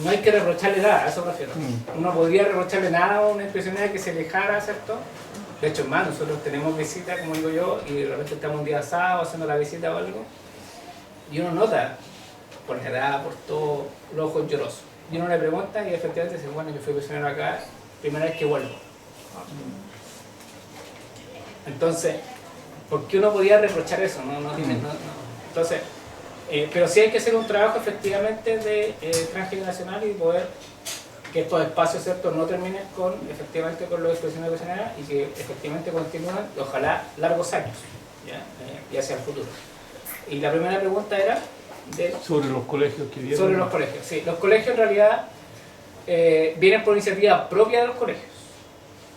no hay que reprocharle nada, a eso me refiero. Uno podría reprocharle nada a una prisionera que se alejara, ¿cierto? De hecho, más nosotros tenemos visitas, como digo yo, y de repente estamos un día asado haciendo la visita o algo, y uno nota por la edad, por todo, los ojos llorosos. Y uno le pregunta y efectivamente dice, bueno, yo fui prisionero acá, primera vez que vuelvo. Entonces, ¿por qué uno podía reprochar eso? No. Entonces, pero sí hay que hacer un trabajo efectivamente de transgeneracional y poder que estos espacios, ¿cierto?, no terminen efectivamente con los prisioneros y prisioneras y que efectivamente continúen, ojalá, largos años, ¿ya? Y hacia el futuro. Y la primera pregunta era sobre los colegios que vienen. Sobre los colegios, sí. Los colegios en realidad vienen por iniciativa propia de los colegios.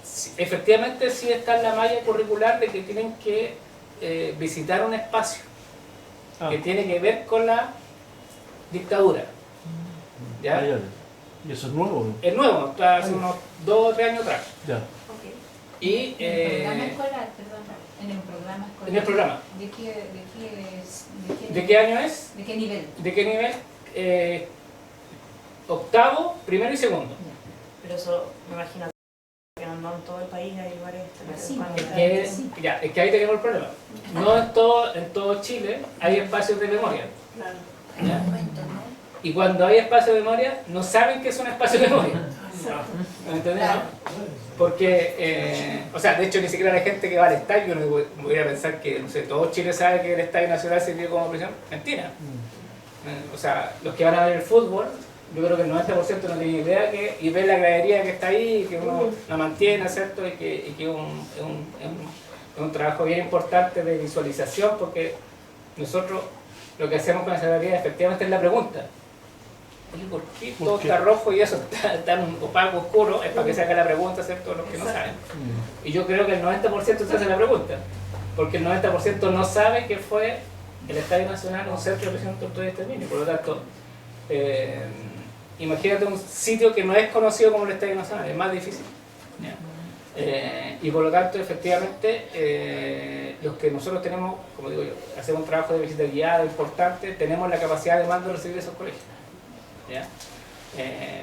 Sí, efectivamente sí está en la malla curricular de que tienen que visitar un espacio que tiene que ver con la dictadura. ¿Ya? Ya. ¿Y eso es nuevo? Es nuevo, está hace unos 2 o 3 años atrás. Ya. Okay. Y, ¿En el programa escolar? Perdón, en el programa escolar. En el programa. ¿De qué año es? ¿De qué año es? ¿De qué nivel? ¿De qué nivel? Octavo, primero y segundo. Pero eso me imagino que no en todo el país hay lugares Sí, Es que ahí tenemos el problema. No en todo Chile hay espacios de memoria. Claro. ¿Ya? Y cuando hay espacios de memoria, no saben que es un espacio de memoria. ¿Me entiendes? ¿No? Porque, o sea, de hecho ni siquiera la gente que va al estadio, uno voy a pensar que, no sé, todo Chile sabe que el Estadio Nacional sirvió como prisión. Mentira. O sea, los que van a ver el fútbol, yo creo que el 90% no tiene idea y ve la gradería que está ahí, que uno la mantiene, ¿cierto? Y que es un trabajo bien importante de visualización, porque nosotros lo que hacemos con esa gradería efectivamente es la pregunta. Oye, ¿por qué todo está rojo y eso está tan opaco, oscuro? Es para que se haga la pregunta, ¿cierto? Los que no saben. Y yo creo que el 90% se hace la pregunta, porque el 90% no sabe que fue el Estadio Nacional un centro de prisión, tortura y exterminio. Por lo tanto, imagínate un sitio que no es conocido como el Estadio Nacional, es más difícil. Y por lo tanto, efectivamente, los que nosotros tenemos, como digo yo, hacemos un trabajo de visita guiada importante, tenemos la capacidad de mando de recibir esos colegios. ¿Ya?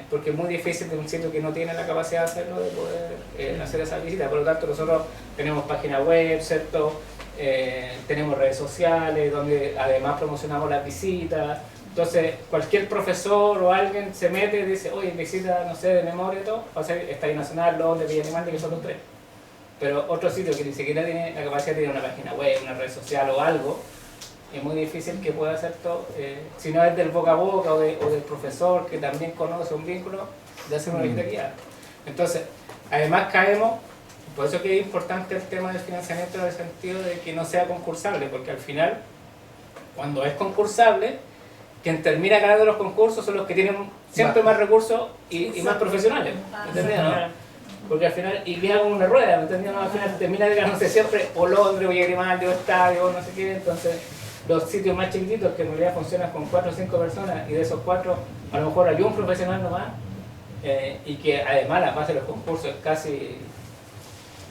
Porque es muy difícil de un sitio que no tiene la capacidad de hacerlo, de poder hacer esa visita. Por lo tanto, nosotros tenemos página web, ¿cierto? tenemos redes sociales donde además promocionamos las visitas. Entonces cualquier profesor o alguien se mete y dice, oye, visita, no sé, de memoria y todo, va a ser Estadio Nacional, Londres, Villa Alemania, que son los tres. Pero otro sitio que ni siquiera tiene la capacidad de tener una página web, una red social o algo, es muy difícil que pueda hacer todo, si no es del boca a boca o del profesor que también conoce un vínculo, de hacer una visita guiada. Entonces, además caemos, por eso que es importante el tema del financiamiento en el sentido de que no sea concursable, porque al final, cuando es concursable, quien termina ganando los concursos son los que tienen siempre más recursos y más profesionales, ¿entendés? ¿No? Porque al final, y queda como una rueda, ¿me entendés? Al final termina ganándose siempre o Londres, o Villa Grimaldi, o Estadio, o no sé qué, entonces los sitios más chiquititos que en realidad funcionan con 4 o 5 personas y de esos 4 a lo mejor hay un profesional nomás, y que además la base de los concursos es casi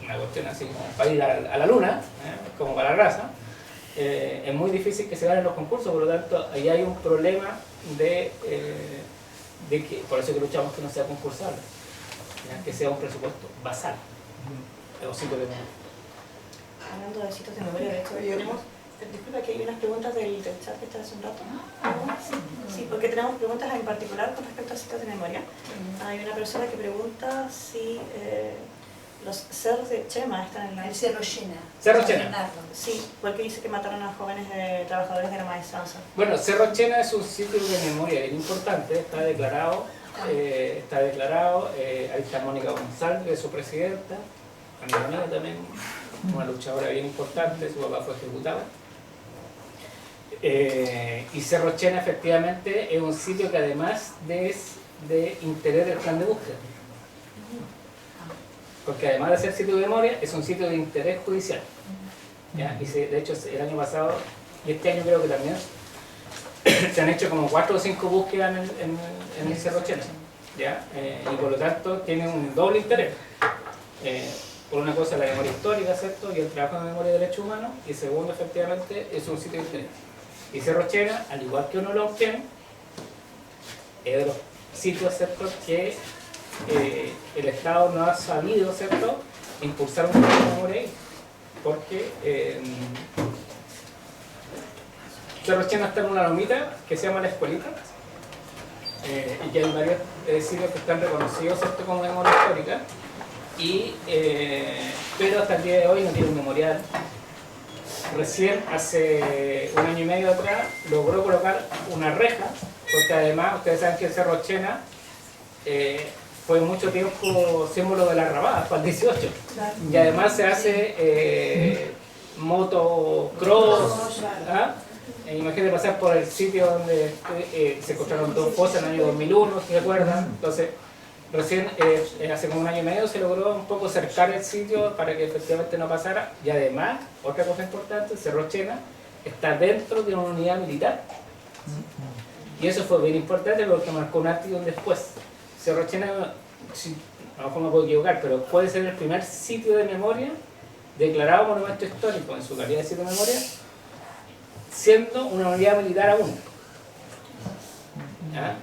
una cuestión así como para ir a la luna, como para la raza, es muy difícil que se ganen los concursos, por lo tanto ahí hay un problema de que, por eso que luchamos que no sea concursable, ¿ya? Que sea un presupuesto basal, o sitio de memoria. Hablando de sitios de memoria, de hecho, tenemos, disculpa que hay unas preguntas del chat que está hace un rato. Sí, porque tenemos preguntas en particular con respecto a sitios de memoria. Hay una persona que pregunta si los cerros de Chema están en la... El Cerro Chena. Cerro Chena. Bernardo. Sí, porque dice que mataron a jóvenes trabajadores de la maestranza. Bueno, Cerro Chena es un sitio de memoria bien importante, está declarado, ahí está Mónica González, que es su presidenta, amiga mía también, una luchadora bien importante, su papá fue ejecutado. Y Cerro Chena efectivamente es un sitio que además es de interés del plan de búsqueda. Porque además de ser sitio de memoria, es un sitio de interés judicial. ¿Ya? Y de hecho el año pasado, y este año creo que también, se han hecho como 4 o 5 búsquedas en el Cerro Chena. ¿Ya? Y por lo tanto tiene un doble interés. Por una cosa la memoria histórica, ¿cierto? Y el trabajo de memoria de derechos humanos, y segundo, efectivamente, es un sitio de interés. Y Cerro Chena, al igual que uno lo obtiene, es de los sitios, ¿cierto?, que el Estado no ha sabido, ¿cierto?, impulsar un proyecto de memoria ahí, porque Cerro Chena está en una lomita que se llama La Escuelita, y que hay varios sitios que están reconocidos, ¿cierto?, como memoria histórica, pero hasta el día de hoy no tiene un memorial. Recién, hace un año y medio atrás, logró colocar una reja, porque además, ustedes saben que el Cerro Chena fue mucho tiempo símbolo de la rabada, para el 18. Y además se hace motocross. ¿Ah? Imagínate pasar por el sitio donde se encontraron 2 fosas en el año 2001, ¿se acuerdan? Entonces, recién, hace como un año y medio, se logró un poco cercar el sitio para que efectivamente no pasara. Y además, otra cosa importante, Cerro Chena está dentro de una unidad militar. Y eso fue bien importante porque marcó un antes y un después. Cerro Chena, sí, a lo mejor me puedo equivocar, pero puede ser el primer sitio de memoria declarado monumento histórico en su calidad de sitio de memoria, siendo una unidad militar aún. ¿Ya?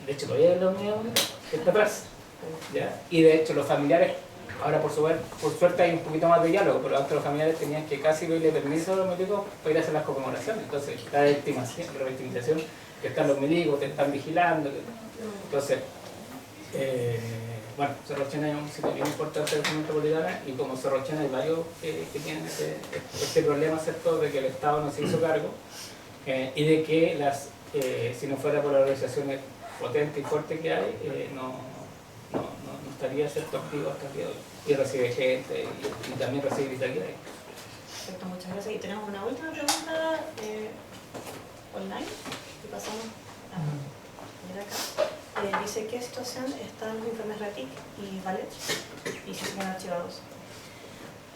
De hecho, todavía es la unidad militar que está atrás. ¿Ya? Y de hecho, los familiares, ahora por suerte hay un poquito más de diálogo, pero antes los familiares tenían que casi pedirle permiso a los milicos para ir a hacer las conmemoraciones. Entonces, la revictimización, que están los milicos, te están vigilando. Entonces, bueno, Cerro Chena es un sitio bien importante del Centro Metropolitano, y como Cerro Chena hay varios que tienen este problema, ¿cierto?, de que el Estado no se hizo cargo, y de que si no fuera por las organizaciones potentes y fuertes que hay, no estaría, ¿cierto?, activo hasta el día de hoy. Y recibe gente y también recibe vitalidad. Perfecto, muchas gracias. Y tenemos una última pregunta online, y pasamos a mirar acá. Dice, ¿qué situación están los informes RATIC y Valech y si siguen archivados?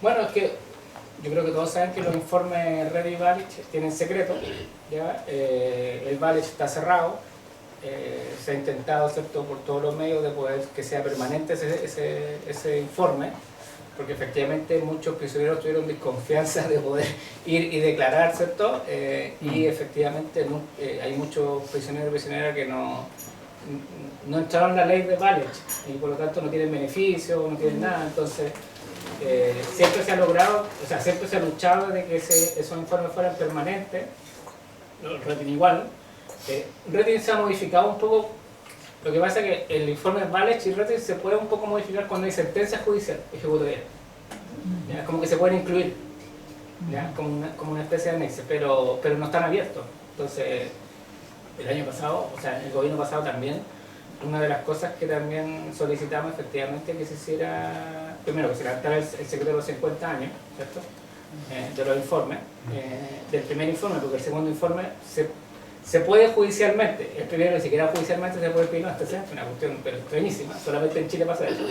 Bueno, es que yo creo que todos saben que los informes RED y Valech tienen secreto, ¿ya? El Valech está cerrado, se ha intentado, ¿cierto?, por todos los medios de poder que sea permanente ese informe, porque efectivamente muchos prisioneros tuvieron desconfianza de poder ir y declarar, ¿cierto? Y efectivamente hay muchos prisioneros y prisioneras que no entraron en la ley de Valech y por lo tanto no tienen beneficio, no tienen nada. Entonces siempre se ha logrado, o sea, siempre se ha luchado de que esos informes fueran permanentes, el rating igual. Rating se ha modificado un poco, lo que pasa es que el informe Valech y rating se puede un poco modificar cuando hay sentencia judicial, ejecutoria. ¿Ya? Como que se pueden incluir, ¿ya? Como una especie de anexo, pero no están abiertos. Entonces, el año pasado, o sea, el gobierno pasado también, una de las cosas que también solicitamos efectivamente que se hiciera, primero que se levantara el secreto de los 50 años, ¿cierto? De los informes, del primer informe, porque el segundo informe se puede judicialmente, el primero ni siquiera judicialmente se puede pedir una extensión, es una cuestión pero extrañísima, solamente en Chile pasa eso.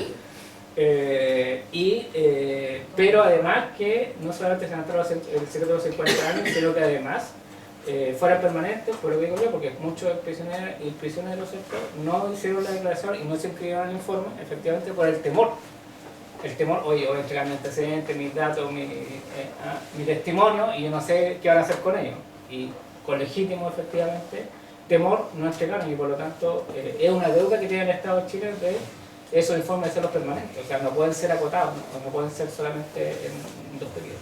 Pero además que no solamente se levantara el secreto de los 50 años, sino que además fuera permanente, por lo que digo yo, porque muchos prisioneros ¿cierto? No hicieron la declaración y no se inscribieron en el informe, efectivamente por el temor. El temor, oye, voy a entregar mi antecedente, mis datos, mi testimonio y yo no sé qué van a hacer con ellos. Y con legítimo, efectivamente, temor no entregaron y por lo tanto es una deuda que tiene el Estado de Chile de esos informes de serlos permanentes. O sea, no pueden ser acotados, no pueden ser solamente en 2 periodos.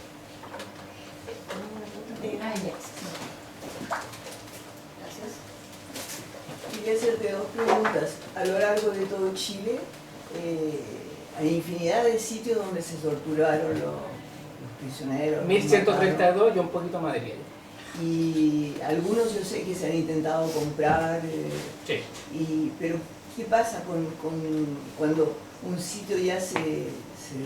Quería hacerte 2 preguntas. A lo largo de todo Chile hay infinidad de sitios donde se torturaron los prisioneros. 1132 y un poquito más de pie. Y algunos yo sé que se han intentado comprar, Sí. pero ¿qué pasa cuando un sitio ya se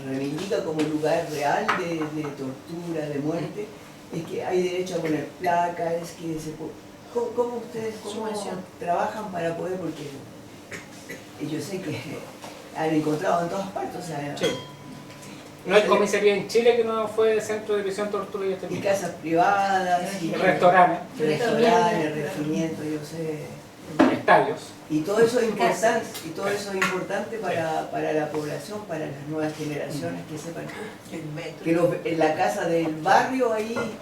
reivindica como lugar real de tortura, de muerte? Es que hay derecho a poner placas, es que ¿cómo ustedes trabajan para poder? Porque yo sé que han encontrado en todas partes, o sea, Sí. No hay comisaría en Chile que no fue centro de prisión, tortura y y exterminio. casas privadas, y Restaurantes, regimientos, yo sé. estadios. Y todo eso es importante, para la población, para las nuevas generaciones que sepan que en la casa del barrio ahí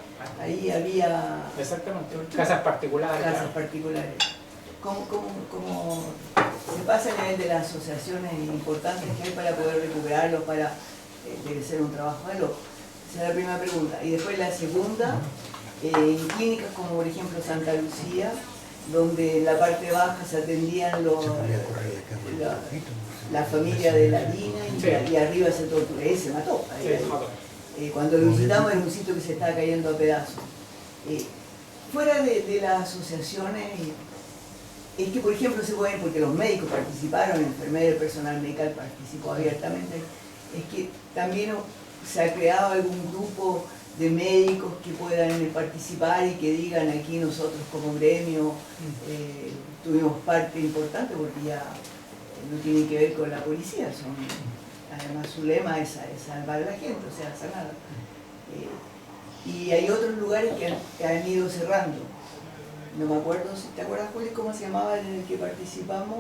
había Exactamente. Casas particulares. casas particulares. ¿Cómo se pasa a nivel de las asociaciones importantes que hay para poder recuperarlo, para hacer un trabajo de loco? Esa es la primera pregunta. Y después la segunda, en clínicas como por ejemplo Santa Lucía, donde en la parte baja se atendían la familia de la Dina y arriba se torturó, se mató. Sí, se mató. Cuando lo visitamos era un sitio que se estaba cayendo a pedazos. Fuera de las asociaciones, es que por ejemplo se pueden, porque los médicos participaron, el enfermero, el personal medical participó abiertamente, es que también se ha creado algún grupo de médicos que puedan participar y que digan aquí nosotros como gremio tuvimos parte importante, porque ya no tiene que ver con la policía, además su lema es salvar a la gente, o sea, sanar. Y hay otros lugares que han ido cerrando. No me acuerdo, ¿te acuerdas, Juli, cómo se llamaba en el que participamos?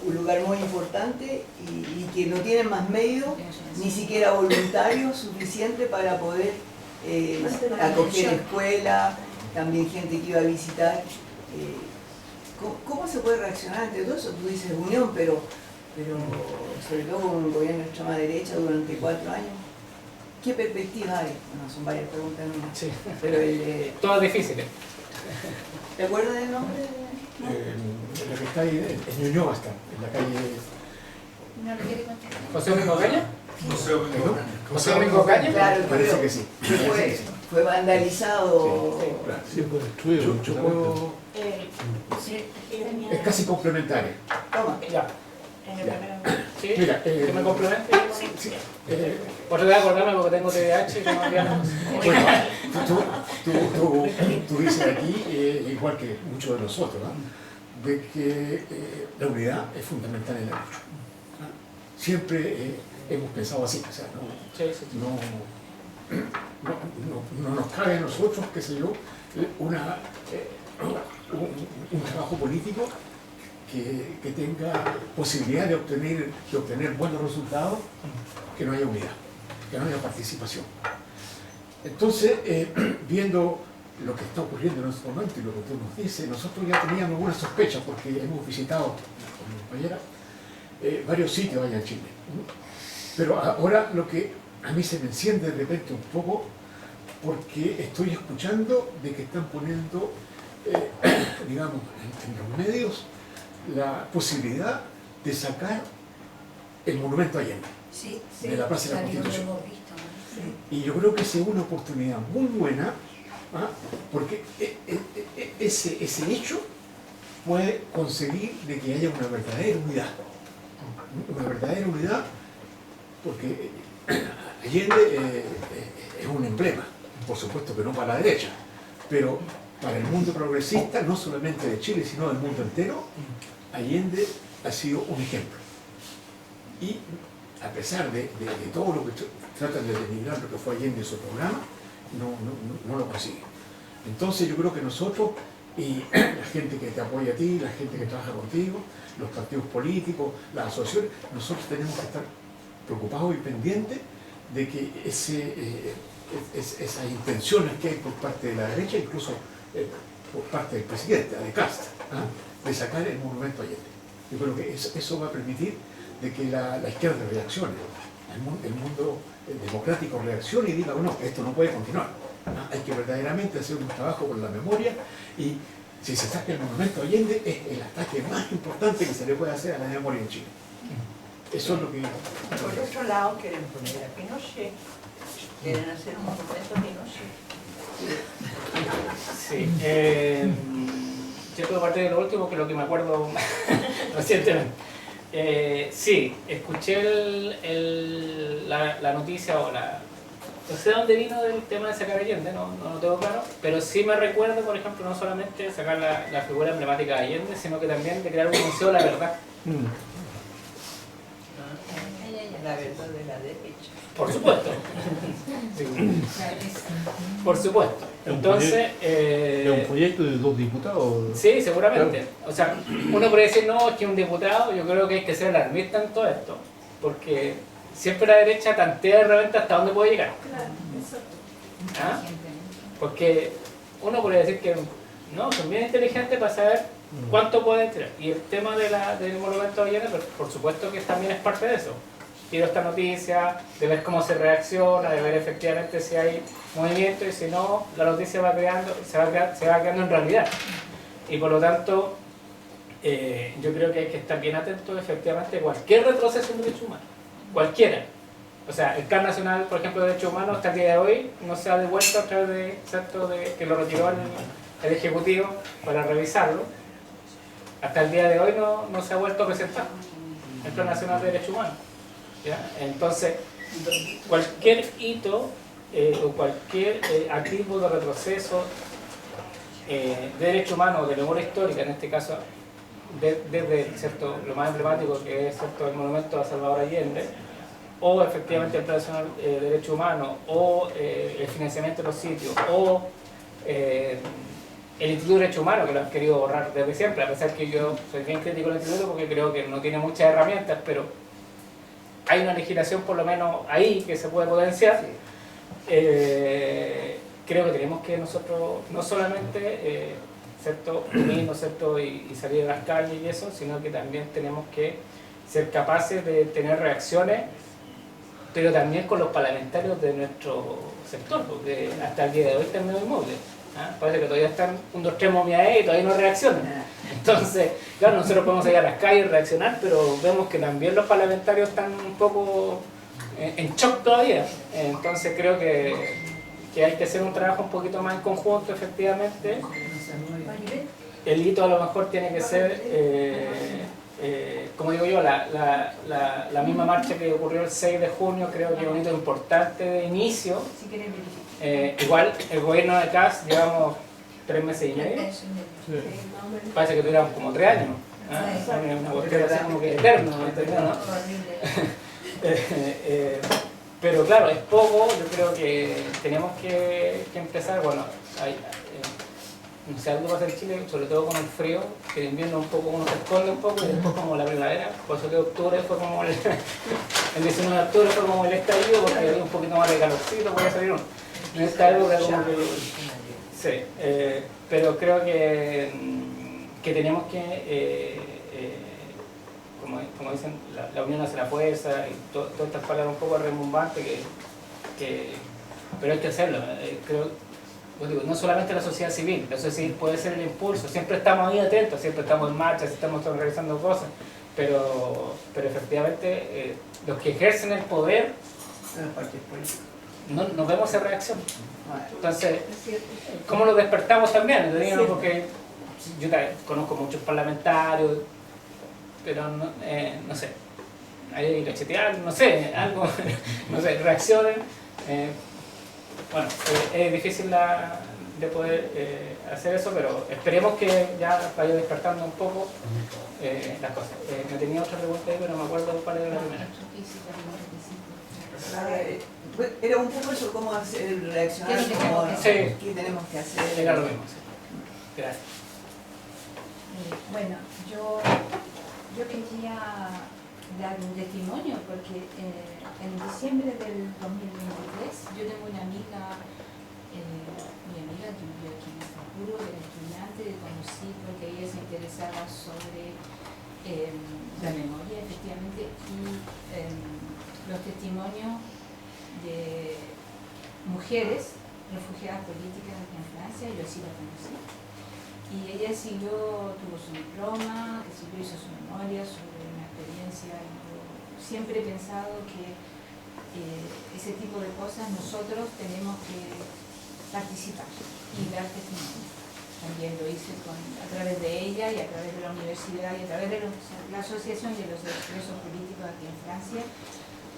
Un lugar muy importante y que no tienen más medios, ni siquiera voluntarios suficientes para poder acoger escuelas, también gente que iba a visitar. ¿Cómo se puede reaccionar ante todo eso? Tú dices unión, pero sobre todo con un gobierno de extrema derecha durante 4 años. ¿Qué perspectiva hay? Bueno, son varias preguntas en una. Sí. Pero Todas difíciles. ¿te acuerdas del nombre? En la que está ahí, en Ñuñoa está, en la calle... ¿No lo quiere contestar? ¿José Domingo Caña? ¿Perdón? ¿José Domingo Caña? Claro, Parece que sí. Fue vandalizado. Claro. Sí, fue destruido. Yo puedo... Es casi complementario. Toma. Ya. En el Ya. primero. ¿Sí? Mira, ¿Que me complemente? sí, Por voy a acordarme porque tengo TDAH y no me olvido. bueno, tú dices aquí, igual que muchos de nosotros, ¿no? De que la unidad es fundamental en la lucha. ¿no? Siempre hemos pensado así, o sea, Sí, sí, sí. no nos cabe a nosotros, qué sé yo, un trabajo político que tenga posibilidad de obtener buenos resultados, que no haya unidad, que no haya participación. Entonces, viendo lo que está ocurriendo en este momento y lo que tú nos dices, nosotros ya teníamos algunas sospechas porque hemos visitado con mi compañera varios sitios allá en Chile. Pero ahora lo que a mí se me enciende de repente un poco, porque estoy escuchando de que están poniendo, digamos, en los medios, la posibilidad de sacar el monumento a Allende Sí, de la Plaza de la también lo Constitución. hemos visto, ¿no? Sí. Y yo creo que esa es una oportunidad muy buena, ¿ah? Porque ese hecho puede conseguir de que haya una verdadera unidad. Una verdadera unidad, porque Allende es un emblema, por supuesto que no para la derecha, pero para el mundo progresista, no solamente de Chile, sino del mundo entero, Allende ha sido un ejemplo. Y a pesar de todo lo que tratan de denigrar lo que fue Allende en su programa, no lo consigue. Entonces yo creo que nosotros, y la gente que te apoya a ti, la gente que trabaja contigo, los partidos políticos, las asociaciones, nosotros tenemos que estar preocupados y pendientes de que esas intenciones que hay por parte de la derecha, incluso por parte del presidente, de Castro, de sacar el monumento a Allende. Yo creo que eso va a permitir de que la izquierda reaccione, el mundo democrático reaccione y diga, bueno, esto no puede continuar. Hay que verdaderamente hacer un trabajo con la memoria, y si se saca el monumento a Allende es el ataque más importante que se le puede hacer a la memoria en Chile. Eso es lo que... Por otro lado, quieren poner a Pinochet, quieren hacer un monumento a Pinochet. Sí, yo puedo partir de lo último, que es lo que me acuerdo recientemente. Sí, escuché la noticia o la... No sé de dónde vino el tema de sacar Allende, no lo tengo claro, pero sí me recuerdo, por ejemplo, no solamente sacar la figura emblemática de Allende, sino que también de crear un museo de la verdad. La verdad de la derecha. Por supuesto. Sí. Por supuesto. Entonces... Es un proyecto de 2 diputados. Sí, seguramente. O sea, uno puede decir, no, es que un diputado, yo creo que hay que ser alarmista en todo esto, porque siempre la derecha tantea de repente hasta dónde puede llegar. ¿Ah? Porque uno puede decir que no, son bien inteligentes para saber cuánto pueden tirar. Y el tema del monumento a Allende, por supuesto que también es parte de eso. Ir a esta noticia, de ver cómo se reacciona, de ver efectivamente si hay movimiento, y si no, la noticia se va creando en realidad. Y por lo tanto, yo creo que hay que estar bien atentos efectivamente a cualquier retroceso en derechos humanos. Cualquiera. O sea, el CAR Nacional, por ejemplo, de Derechos Humanos, hasta el día de hoy no se ha devuelto a través de que lo retiró el Ejecutivo para revisarlo. Hasta el día de hoy no se ha vuelto a presentar el Plan Nacional de Derechos Humanos. ¿Ya? Entonces, cualquier hito o cualquier activo de retroceso de derechos humanos, de memoria histórica, en este caso, desde lo más emblemático que es el monumento a Salvador Allende, o efectivamente el Plan Nacional de Derechos Humanos, o el financiamiento de los sitios, o el Instituto de Derechos Humanos, que lo han querido borrar desde siempre, a pesar que yo soy bien crítico del instituto porque creo que no tiene muchas herramientas, pero hay una legislación por lo menos ahí que se puede potenciar. Creo que tenemos que nosotros no solamente unirnos y salir a las calles y eso, sino que también tenemos que ser capaces de tener reacciones, pero también con los parlamentarios de nuestro sector, porque hasta el día de hoy están medio inmóviles. Parece que todavía están 1, 2, 3 momiadas y todavía no reaccionan. Entonces, claro, nosotros podemos salir a las calles y reaccionar, pero vemos que también los parlamentarios están un poco en shock todavía. Entonces creo que hay que hacer un trabajo un poquito más en conjunto, efectivamente. El hito a lo mejor tiene que ser, como digo yo, la misma marcha que ocurrió el 6 de junio, creo que es un hito importante de inicio. Igual el gobierno de Kast llevamos 3 meses y medio. Parece que tuviéramos como 3 años. Una cuestión así como que eterno, ¿no? Pero claro, es poco. Yo creo que tenemos que empezar. Bueno, no sé, algo pasa en Chile, sobre todo con el frío, que el invierno un poco uno se esconde un poco y después como la primavera. Por eso que octubre fue como el 19 de octubre fue como el estallido, porque había un poquito más de calorcito, podía salir uno. En esta época como que... Sí, pero creo que tenemos que como dicen, la unión hace la fuerza, y todas estas palabras un poco rimbombantes pero hay que hacerlo. Creo, pues digo, no solamente la sociedad civil puede ser el impulso, siempre estamos ahí atentos, siempre estamos en marcha, estamos realizando cosas, pero efectivamente los que ejercen el poder, no vemos esa reacción. Entonces, ¿cómo lo despertamos también? Porque yo conozco muchos parlamentarios, pero no sé, hay que chetear, no sé, algo, no sé, reaccionen. Bueno, es difícil de poder hacer eso, pero esperemos que ya vaya despertando un poco las cosas. Me tenía otra pregunta ahí, pero no me acuerdo cuál era la primera. Era un poco eso, cómo hacer reaccionar, Sí. qué tenemos que hacer. Era lo mismo, sí. Gracias. Bueno, yo quería dar un testimonio porque en diciembre del 2023 yo tengo una amiga, mi amiga que vivió aquí en San era estudiante, la conocí porque ella se interesaba sobre la memoria, efectivamente, y los testimonios de mujeres refugiadas políticas aquí en Francia. Yo sí la conocí. Y ella tuvo su diploma, hizo su memoria sobre una experiencia. Y yo siempre he pensado que ese tipo de cosas nosotros tenemos que participar y dar testimonio. También lo hice a través de ella y a través de la universidad y a través de la Asociación de los Presos Políticos aquí en Francia.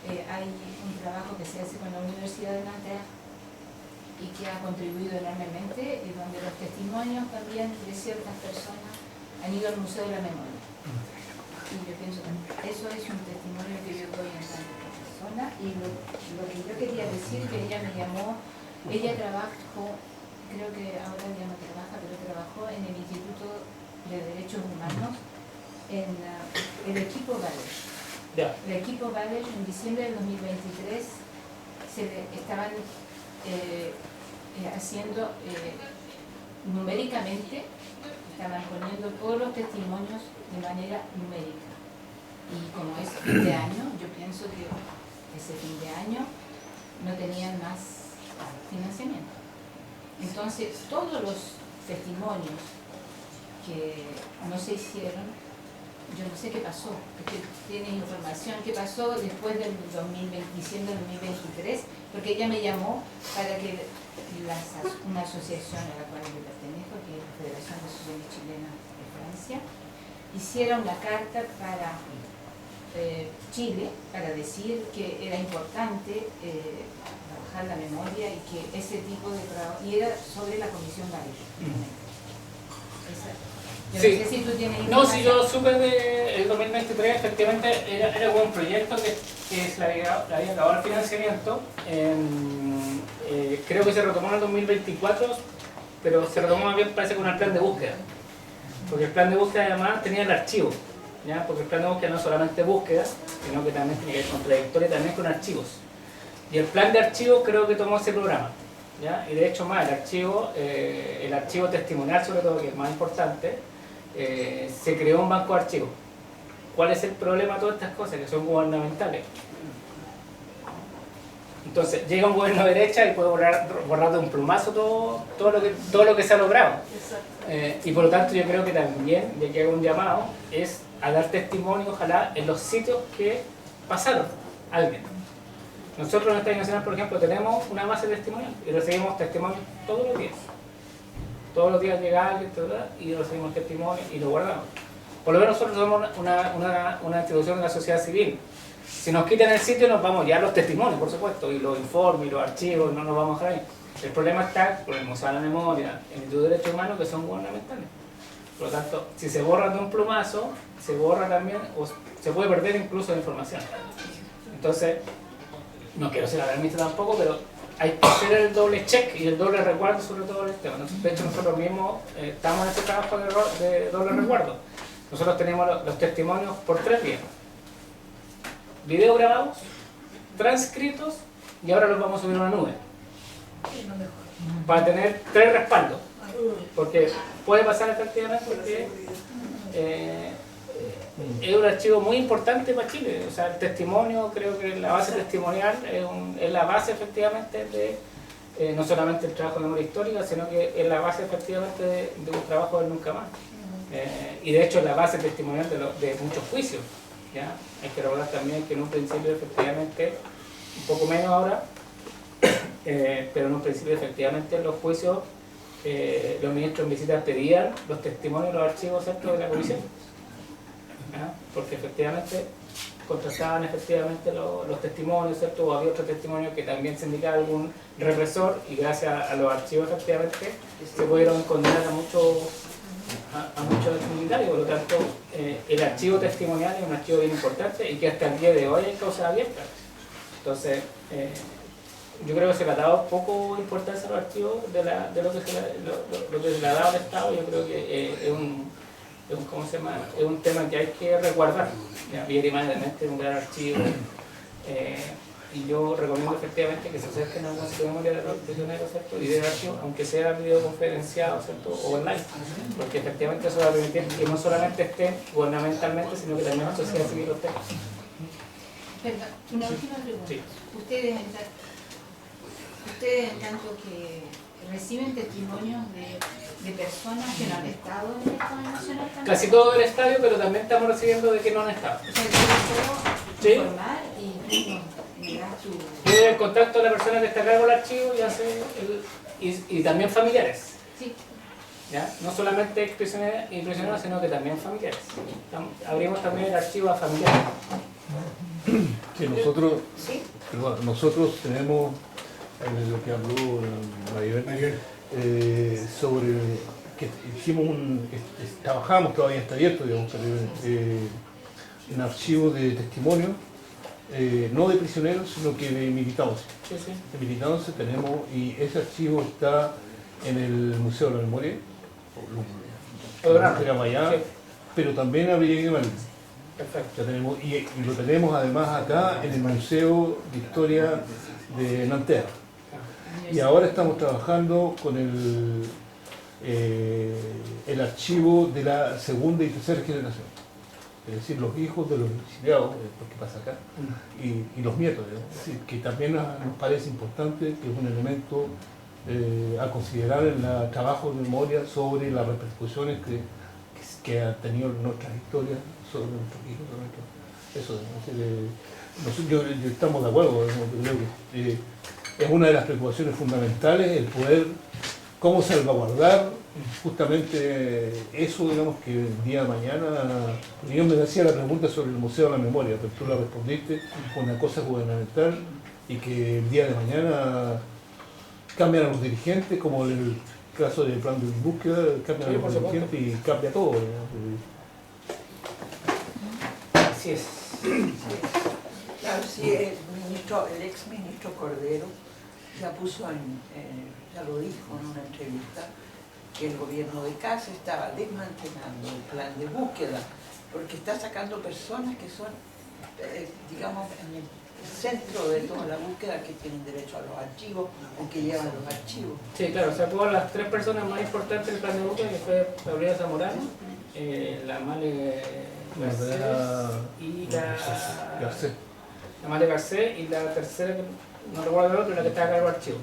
Hay un trabajo que se hace con la Universidad de Nanterre y que ha contribuido enormemente, y donde los testimonios también de ciertas personas han ido al Museo de la Memoria. Y yo pienso que eso es un testimonio que yo doy en tanto persona. Y lo que yo quería decir, que ella me llamó, ella trabajó, creo que ahora ya no trabaja, pero trabajó en el Instituto de Derechos Humanos, en el equipo Valer. El equipo Valer en diciembre del 2023 estaban haciendo numéricamente, estaban poniendo todos los testimonios de manera numérica. Y como es fin de año, yo pienso que ese fin de año no tenían más financiamiento. Entonces, todos los testimonios que no se hicieron, yo no sé qué pasó, porque tiene información qué pasó después del diciembre del 2023, porque ella me llamó para que una asociación a la cual yo pertenezco, que es la Federación de Asociaciones Chilenas de Francia, hiciera una carta para Chile para decir que era importante trabajar la memoria y que ese tipo de trabajo, y era sobre la Comisión Valer. Yo Sí. no sé si tú tienes No, si yo supe del 2023, efectivamente era un proyecto que se le había acabado el financiamiento. Creo que se retomó en el 2024, pero se retomó más bien, parece, con el plan de búsqueda. Porque el plan de búsqueda además tenía el archivo, ¿ya? Porque el plan de búsqueda no es solamente búsqueda, sino que también tiene que ver con trayectoria y también con archivos. Y el plan de archivos creo que tomó ese programa, ¿ya? Y de hecho más, el archivo testimonial sobre todo, que es más importante, se creó un banco de archivos. ¿Cuál es el problema de todas estas cosas? Que son gubernamentales. Entonces llega un gobierno de derecha y puede borrar de un plumazo todo lo que se ha logrado. Y por lo tanto yo creo que también, ya que hago un llamado, es a dar testimonio, ojalá, en los sitios que pasaron alguien. Nosotros en Estadio Nacional, por ejemplo, tenemos una base de testimonios y recibimos testimonios todos los días. Todos los días llega alguien y recibimos testimonios y lo guardamos. Por lo menos nosotros somos una institución de la sociedad civil. Si nos quitan el sitio nos vamos a llevar los testimonios, por supuesto, y los informes y los archivos, no nos vamos a dejar ahí. El problema está con el Museo de la Memoria, el Instituto de Derechos Humanos, que son gubernamentales. Por lo tanto, si se borran de un plumazo, se borra también, o se puede perder incluso la información. Entonces, no quiero ser alarmista tampoco, pero hay que hacer el doble check y el doble resguardo sobre todo el tema. De hecho, nosotros mismos estamos en este trabajo de doble resguardo. Nosotros tenemos los testimonios por 3 días. Video grabados, transcritos, y ahora los vamos a subir a una nube. Para tener 3 respaldos. Porque puede pasar efectivamente que es un archivo muy importante para Chile. O sea, el testimonio, creo que la base testimonial es la base efectivamente de no solamente el trabajo de memoria histórica, sino que es la base efectivamente de un trabajo del nunca más. Y de hecho es la base testimonial de muchos juicios. ¿Ya? Hay que recordar también que en un principio efectivamente, un poco menos ahora, pero en un principio efectivamente en los juicios los ministros en visitas pedían los testimonios, los archivos, ¿cierto?, de la comisión. ¿Ya? Porque efectivamente contrastaban efectivamente los testimonios, ¿cierto? O había otro testimonio que también se indicaba algún represor, y gracias a los archivos efectivamente se pudieron condenar a muchos militares. Por lo tanto, el archivo testimonial es un archivo bien importante y que hasta el día de hoy hay causas abiertas. Entonces, yo creo que se le ha dado poco importancia a los archivos de lo que se le ha dado al Estado. Yo creo que ¿cómo se llama? Es un tema que hay que resguardar. Villa Alemana es un gran archivo, y yo recomiendo efectivamente que se acerquen a una memoria de los prisioneros, ¿cierto?, y del archivo, aunque sea videoconferenciado, ¿cierto?, o online, porque efectivamente eso va a permitir que no solamente estén gubernamentalmente, sino que también la sociedad civil lo esté. Perdón, una última pregunta. Sí. Ustedes en tanto que reciben testimonios de personas que no han estado en el Estado Nacional también. Casi todo el estadio, pero también estamos recibiendo de que no han estado. O sea, yo puedo informar y dar su... Tiene el contacto de la persona que está a cargo del archivo y también familiares. Sí. ¿Ya? No solamente prisioneros, sino que también familiares. Abrimos también el archivo a familiares. Sí, nosotros, ¿Sí? perdón, nosotros tenemos lo que habló Maribel, sobre que trabajamos, todavía está abierto, digamos, en archivos de testimonio, no de prisioneros, sino que de militados. Sí, sí. De militados tenemos, y ese archivo está en el Museo de la Memoria, allá, Sí. pero también habría que verlo. Perfecto. Ya tenemos, y lo tenemos además acá en el Museo de Historia de Nanterre. Y ahora estamos trabajando con el archivo de la segunda y tercera generación. Es decir, los hijos de los exiliados, porque pasa acá, y los nietos. Es decir, que también nos parece importante, que es un elemento a considerar en el trabajo de memoria sobre las repercusiones que han tenido nuestras historias sobre nuestros hijos, sobre nuestros... Eso, yo estamos de acuerdo, yo creo que es una de las preocupaciones fundamentales el poder, cómo salvaguardar justamente eso, digamos, que el día de mañana, yo me hacía la pregunta sobre el Museo de la Memoria, pero tú la respondiste, una cosa gubernamental, y que el día de mañana cambian a los dirigentes, como en el caso del plan de búsqueda, cambian a los dirigentes y cambia todo, digamos. Así es. Claro, sí, el ex ministro Cordero ya ya lo dijo en una entrevista, que el gobierno de Casa estaba desmantelando el plan de búsqueda, porque está sacando personas que son, digamos, en el centro de toda la búsqueda, que tienen derecho a los archivos o que llevan los archivos. Sí, claro, sacó a las 3 personas más importantes del plan de búsqueda, que fue Gabriela Zamorano, la Male Garcés y la Male Garcés, y la tercera, que no recuerdo el otro, la que estaba a cargo del archivo.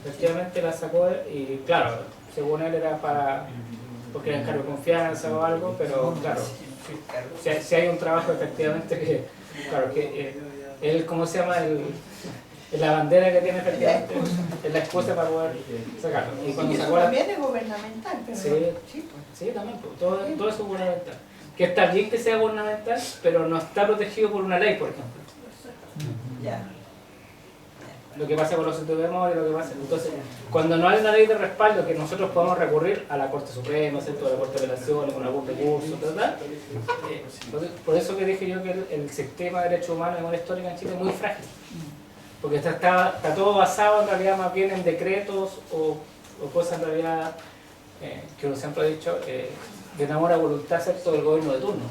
Efectivamente la sacó, y claro, según él era porque era en cargo de confianza o algo, pero claro, si hay un trabajo efectivamente que, claro, que él, ¿cómo se llama? La bandera que tiene efectivamente es la excusa para poder sacarlo. Y cuando eso sacó también es gubernamental, pero sí, también, pues, todo eso es gubernamental. Que está bien que sea gubernamental, pero no está protegido por una ley, por ejemplo. ya. Lo que pasa con los centros de memoria, lo que pasa. Entonces, cuando no hay una ley de respaldo que nosotros podamos recurrir a la Corte Suprema, ¿cierto?, a la Corte de Apelaciones, con algún recurso, ¿verdad? Por eso que dije yo que el sistema de derechos humanos y memoria histórica en Chile es muy frágil. Porque está todo basado en realidad más bien en decretos o cosas en realidad que uno siempre ha dicho, de enamora voluntad, ¿cierto?, del gobierno de turno.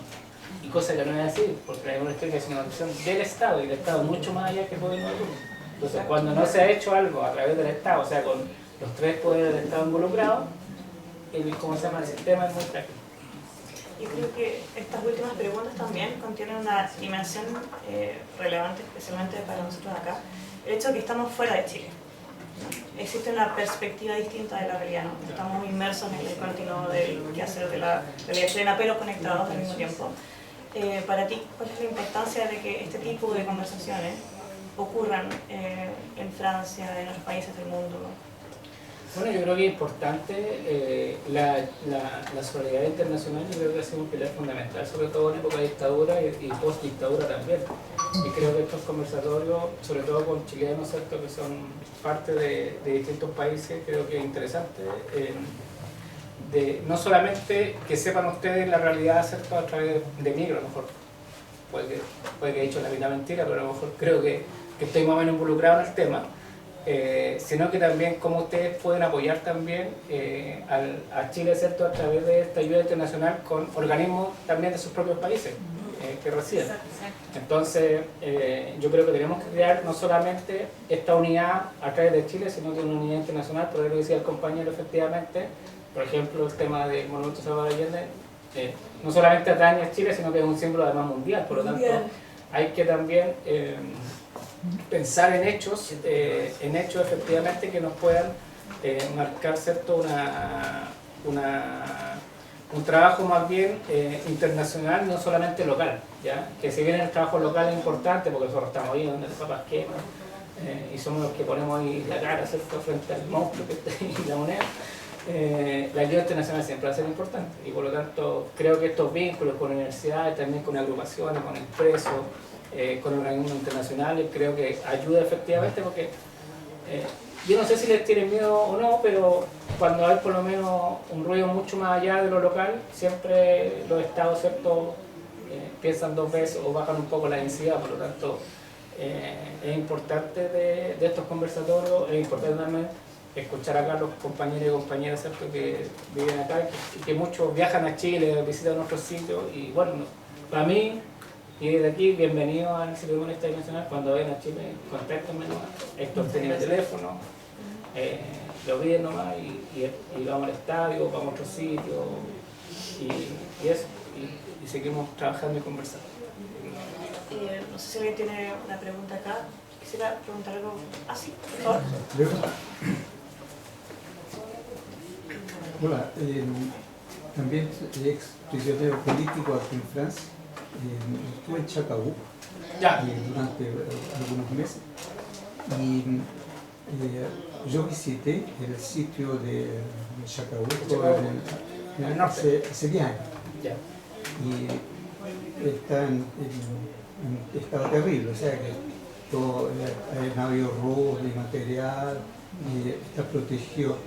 Y cosa que no es así, porque la memoria histórica es una organización del Estado, y el Estado mucho más allá que el gobierno de turno. Entonces, cuando no se ha hecho algo a través del Estado, o sea, con los 3 poderes del Estado involucrados, el sistema es muy frágil. Yo creo que estas últimas preguntas también contienen una dimensión relevante, especialmente para nosotros acá, el hecho de que estamos fuera de Chile. Existe una perspectiva distinta de la realidad, ¿no? Estamos inmersos en el continuo del quehacer de la realidad chilena, pero conectados al mismo tiempo. Para ti, ¿cuál es la importancia de que este tipo de conversaciones ocurran en Francia, en otros países del mundo? Bueno, yo creo que es importante la solidaridad internacional. Yo creo que ha sido un pilar fundamental, sobre todo en época de dictadura y post-dictadura también. Y creo que estos conversatorios, sobre todo con chilenos, ¿cierto?, que son parte de distintos países, creo que es interesante. No solamente que sepan ustedes la realidad, ¿cierto?, a través de mí, a lo mejor puede que he dicho la mentira, pero a lo mejor creo que estoy más o menos involucrado en el tema. Sino que también cómo ustedes pueden apoyar también a Chile, ¿cierto?, a través de esta ayuda internacional con organismos también de sus propios países que residen. Entonces, yo creo que tenemos que crear no solamente esta unidad a través de Chile, sino que una unidad internacional, por lo que decía el compañero, efectivamente, por ejemplo, el tema del Monumento Salvador Allende, no solamente atañe a Chile, sino que es un símbolo además mundial, por lo tanto, hay que también pensar en hechos efectivamente que nos puedan marcar, ¿cierto?, un trabajo más bien internacional, no solamente local, ¿ya? Que si bien el trabajo local es importante, porque nosotros estamos ahí donde las papas queman, y somos los que ponemos ahí la cara, ¿cierto?, frente al monstruo que está ahí, la moneda, la ayuda internacional siempre va a ser importante, y por lo tanto creo que estos vínculos con universidades, también con agrupaciones, con expresos, con organismos internacionales, creo que ayuda efectivamente, porque yo no sé si les tienen miedo o no, pero cuando hay por lo menos un ruido mucho más allá de lo local, siempre los estados, ¿cierto?, piensan dos veces o bajan un poco la densidad. Por lo tanto, es importante de estos conversatorios, es importante también escuchar acá a los compañeros y compañeras, ¿cierto?, que viven acá y que muchos viajan a Chile, visitan otros sitios, y bueno, para mí, y desde aquí, bienvenido al Instituto de Humanidad Internacional. Cuando vayan a Chile, contáctenme nomás. Héctor tiene el teléfono, lo piden nomás y vamos al estadio, vamos a otro sitio y eso. Y seguimos trabajando y conversando. No sé si alguien tiene una pregunta acá. Quisiera preguntar algo así, por favor. Hola, también ex prisionero político aquí en Francia. Estuve en Chacabuco durante algunos meses y yo visité el sitio de Chacabuco hace 10 años y está en estado terrible, o sea que todo, ha habido robos de material y está protegido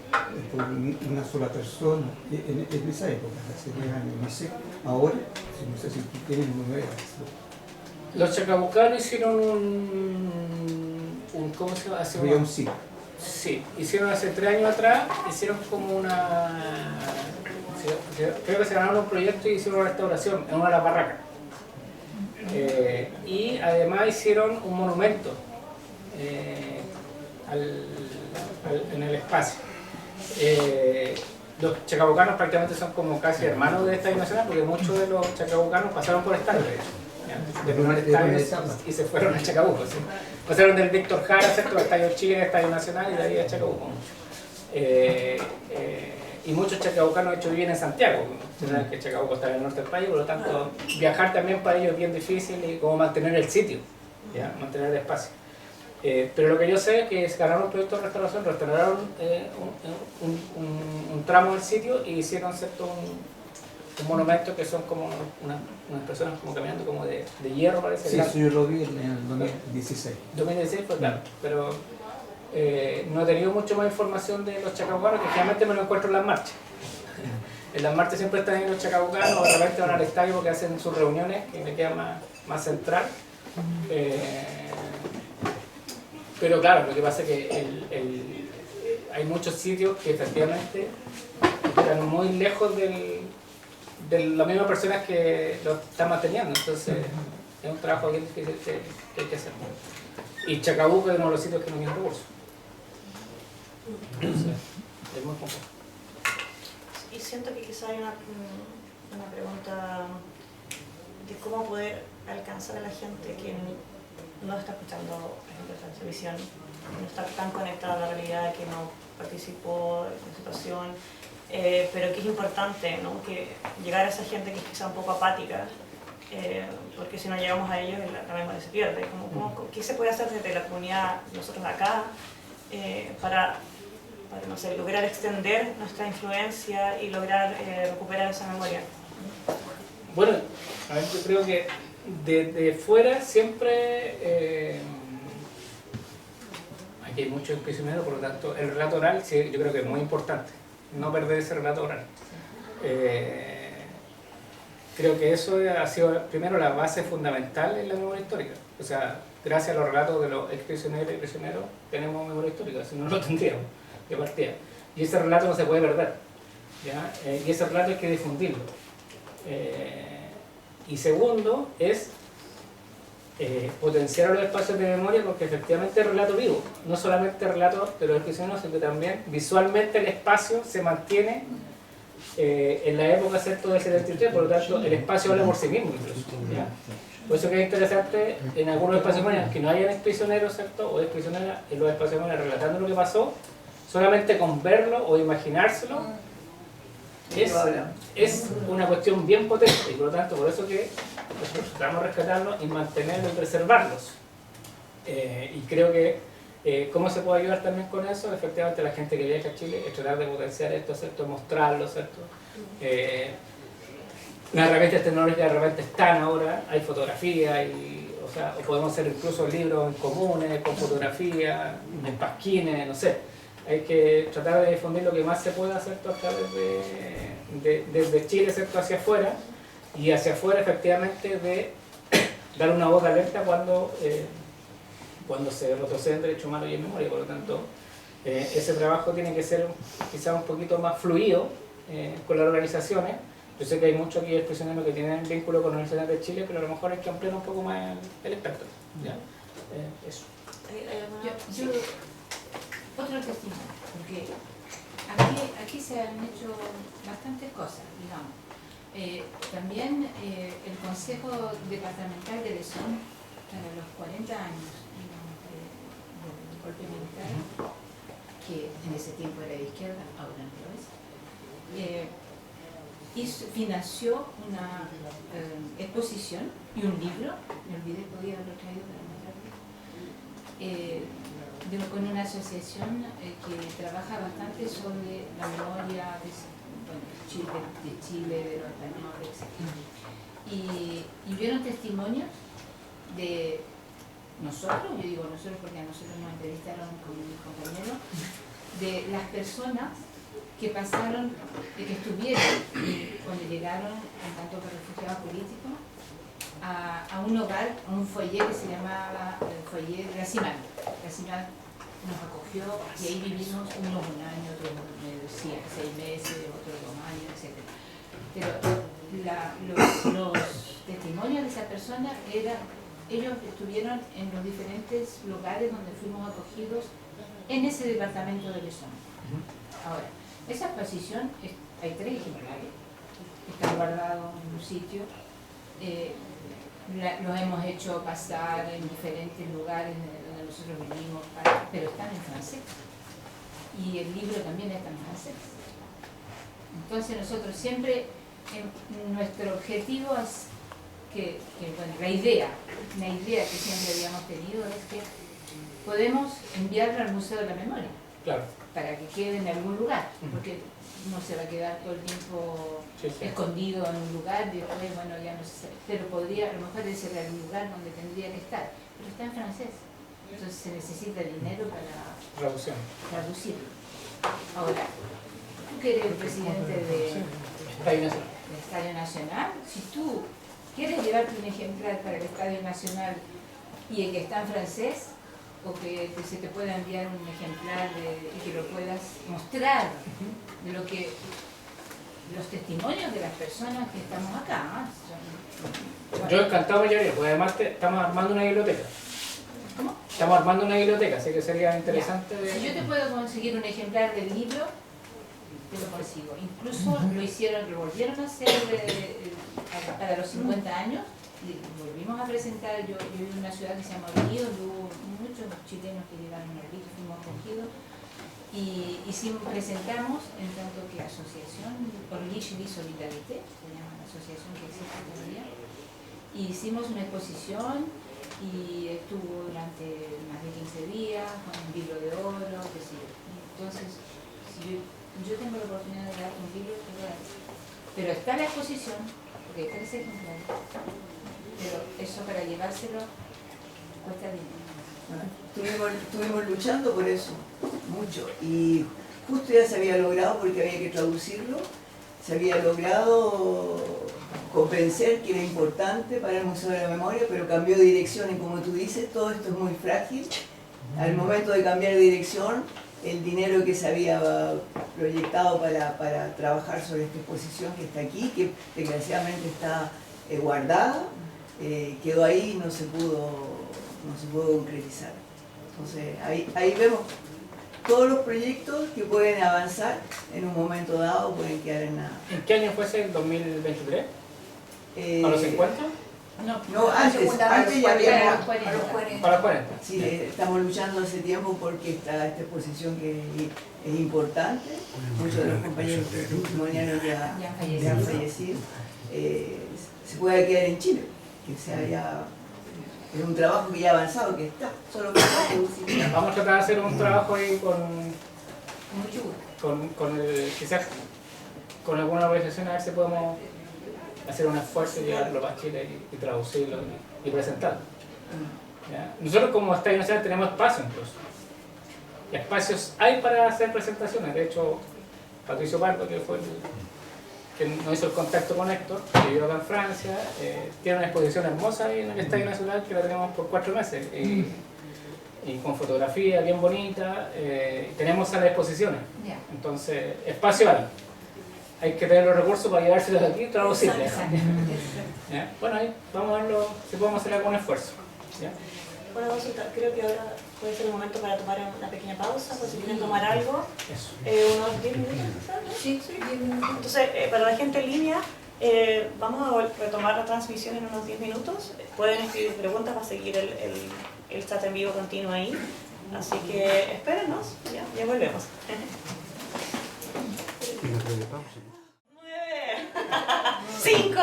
por una sola persona en esa época, hace 10 años, no sé, ahora, no sé si tú tienes una idea. Los chacabucanos hicieron ¿cómo se llama? Había un sitio. Sí, hicieron hace 3 años atrás, hicieron como creo que se ganaron un proyecto y hicieron una restauración en una de las barracas. Y además hicieron un monumento en el espacio. Los chacabucanos prácticamente son como casi hermanos de Estadio Nacional, porque muchos de los chacabucanos pasaron por estadio, y se fueron a Chacabuco. ¿Sí? Pasaron del Víctor Jara, ¿cierto?, al Estadio Chile, Estadio Nacional, y de ahí a Chacabuco. Y muchos chacabucanos de hecho viven en Santiago, que Chacabuco está en el norte del país, por lo tanto viajar también para ellos es bien difícil, y como mantener el sitio, ¿ya? Mantener el espacio. Pero lo que yo sé es que ganaron un proyecto de restauración, restauraron un tramo del sitio y hicieron, ¿cierto?, un monumento que son como unas personas como caminando como de hierro, parece. Sí, eso yo lo vi en el 2016. 2016 fue claro, pero no he tenido mucho más información de los chacabucanos, que generalmente me lo encuentro en las marchas. En las marchas siempre están ahí los chacabucanos, o de repente van al estadio porque hacen sus reuniones, que me queda más central. Pero claro, lo que pasa es que hay muchos sitios que efectivamente están muy lejos de las mismas personas que lo están manteniendo, entonces es un trabajo bien difícil que hay que hacer. Y Chacabuco es uno de los sitios que no tiene recursos. Entonces, es muy complejo. Y siento que quizá hay una pregunta de cómo poder alcanzar a la gente que no está escuchando, por ejemplo, esta televisión, que no está tan conectada a la realidad, que no participó en la situación, pero que es importante, ¿no? Que llegar a esa gente que es quizá un poco apática, porque si no llegamos a ellos la memoria se pierde. ¿Qué se puede hacer desde la comunidad, nosotros acá, para no sé, lograr extender nuestra influencia y lograr recuperar esa memoria? Bueno, a ver, yo creo que desde fuera siempre aquí hay muchos prisioneros, por lo tanto el relato oral sí, yo creo que es muy importante, no perder ese relato oral. Creo que eso ha sido primero la base fundamental en la memoria histórica. O sea, gracias a los relatos de los exprisioneros y prisioneros tenemos memoria histórica, si no lo tendríamos de partida. Y ese relato no se puede perder, ¿ya? Y ese relato hay que difundirlo. Y segundo es potenciar los espacios de memoria, porque efectivamente es relato vivo, no solamente relato de los prisioneros, sino que también visualmente el espacio se mantiene en la época, ¿cierto?, del 73, por lo tanto el espacio habla por sí mismo incluso, ¿ya? Por eso que es interesante en algunos espacios de memoria que no hayan exprisioneros, ¿cierto?, o exprisioneras en los espacios de memoria relatando lo que pasó, solamente con verlo o imaginárselo es una cuestión bien potente, y por lo tanto por eso que nosotros tratamos de rescatarlos y mantenerlos y preservarlos. Y creo que ¿cómo se puede ayudar también con eso? Efectivamente la gente que viaja a Chile es tratar de potenciar esto, ¿cierto?, mostrarlo, ¿cierto? Las herramientas tecnológicas de repente están ahora, hay fotografía, o podemos hacer incluso libros en comunes, con fotografía, en pasquines, no sé. Hay que tratar de difundir lo que más se pueda, ¿cierto?, acá desde Chile, ¿cierto?, hacia afuera, y hacia afuera efectivamente de dar una voz de alerta cuando se retrocede en derechos humanos y en memoria. Por lo tanto, ese trabajo tiene que ser quizás un poquito más fluido con las organizaciones. Yo sé que hay muchos aquí prisioneros que tienen vínculo con la Universidad de Chile, pero a lo mejor hay que ampliar un poco más el espectro, ¿ya? Eso. Otro testimonio, porque aquí se han hecho bastantes cosas, digamos. También el Consejo Departamental de Lesón, para los 40 años, digamos, del golpe militar, que en ese tiempo era de izquierda, ahora no lo es, financió una exposición y un libro, me olvidé, podía haberlo traído para mostrarlo, con una asociación que trabaja bastante sobre la memoria de Chile, de los españoles, etc. Y vieron testimonios de nosotros, yo digo nosotros porque a nosotros nos entrevistaron con mis compañeros, de las personas que pasaron, que estuvieron cuando llegaron en tanto que refugiados políticos a un hogar, a un foyer que se llamaba el foyer de Racimal. Racimal nos acogió y ahí vivimos unos un año, otros 6 meses, otros 2 años, etc. Pero los testimonios de esa persona ellos estuvieron en los diferentes lugares donde fuimos acogidos en ese departamento de Lesón. Ahora, esa exposición, hay 3 ejemplares, están guardados en un sitio, los hemos hecho pasar en diferentes lugares donde nosotros vivimos, pero están en francés. Y el libro también está en francés. Entonces nosotros siempre, nuestro objetivo es bueno, la idea que siempre habíamos tenido es que podemos enviarlo al Museo de la Memoria. Claro. Para que quede en algún lugar, porque no se va a quedar todo el tiempo escondido en un lugar y después, bueno, ya no sé, pero podría, a lo mejor ese era el lugar donde tendría que estar, pero está en francés, entonces se necesita dinero para traducirlo. Ahora, tú que eres el presidente del Estadio Nacional, si tú quieres llevarte un ejemplar para el Estadio Nacional y el que está en francés, o que se te pueda enviar un ejemplar y que lo puedas mostrar de lo que los testimonios de las personas que estamos acá. Bueno. Yo encantado de llevar, porque además estamos armando una biblioteca. ¿Cómo? Estamos armando una biblioteca, así que sería interesante. Si yo te puedo conseguir un ejemplar del libro, te lo consigo. Incluso lo hicieron, lo volvieron a hacer para los 50 años, y volvimos a presentar. Yo vivo en una ciudad que se llama Orly, donde hubo muchos chilenos que llegaron a Orly, fuimos acogidos, y presentamos, en tanto que asociación, Orly Chili Solidarité, se llama la asociación que existe todavía, y hicimos una exposición, y estuvo durante más de 15 días, con un libro de oro, qué sé yo. Entonces, si yo tengo la oportunidad de dar un libro, pero está la exposición, porque hay 3 ejemplares, pero eso para llevárselo cuesta dinero. Estuvimos luchando por eso, mucho, y justo ya se había logrado, porque había que traducirlo, se había logrado convencer que era importante para el Museo de la Memoria, pero cambió de dirección, y como tú dices, todo esto es muy frágil. Al momento de cambiar de dirección, el dinero que se había proyectado para trabajar sobre esta exposición que está aquí, que desgraciadamente está guardada, quedó ahí y no se pudo concretizar. Entonces ahí vemos todos los proyectos que pueden avanzar en un momento dado, pueden quedar en nada. ¿En qué año fue ese? ¿El 2023? ¿A los 50? No, antes ya habíamos... A los 40. ¿A los 40? Sí, estamos luchando hace tiempo porque esta exposición que es importante. Muchos de los compañeros testimoniales ya han fallecido. Se puede quedar en Chile, que sea ya... Es un trabajo que ya ha avanzado, que está, solo que está producido. Vamos a tratar de hacer un trabajo ahí quizás con alguna organización, a ver si podemos hacer un esfuerzo y llevarlo para Chile y traducirlo y presentarlo. ¿Ya? Nosotros como Estadio Nacional tenemos espacio incluso. Y espacios hay para hacer presentaciones. De hecho, Patricio Pardo, que fue que nos hizo el contacto con Héctor, que vivió acá en Francia, tiene una exposición hermosa ahí en el Estadio Nacional que la tenemos por 4 meses. Y con fotografía bien bonita, tenemos salas de exposiciones. Entonces, espacio hay que tener los recursos para llevárselos de aquí y traducirlos. Bueno, ahí vamos a verlo, si podemos hacer algún esfuerzo. ¿Ya? Bueno, creo que ahora puede ser el momento para tomar una pequeña pausa, pues si quieren tomar algo, unos 10 minutos quizás, ¿no? Sí, 10 minutos. Entonces, para la gente en línea, vamos a retomar la transmisión en unos 10 minutos. Pueden escribir preguntas para seguir el chat en vivo continuo ahí. Así que espérenos, ya volvemos. 9, 5.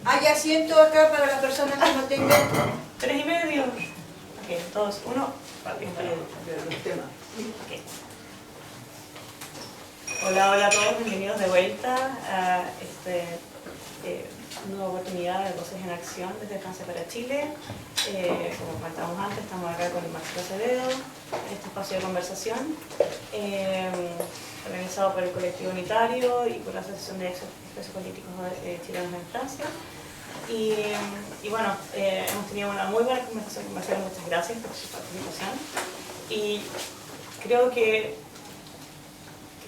Hay asiento acá para las personas que no tengan. 3:30. Ok, 2, 1. Los temas. Okay. Hola a todos, bienvenidos de vuelta a esta nueva oportunidad de Voces en Acción desde Francia para Chile. Como comentamos antes, estamos acá con Marcelo Acevedo, en este espacio de conversación, organizado por el Colectivo Unitario y por la Asociación de Expresos Políticos Chilenos en Francia. Y bueno, hemos tenido una muy buena conversación con Marcelo, muchas gracias por su participación. Y creo que,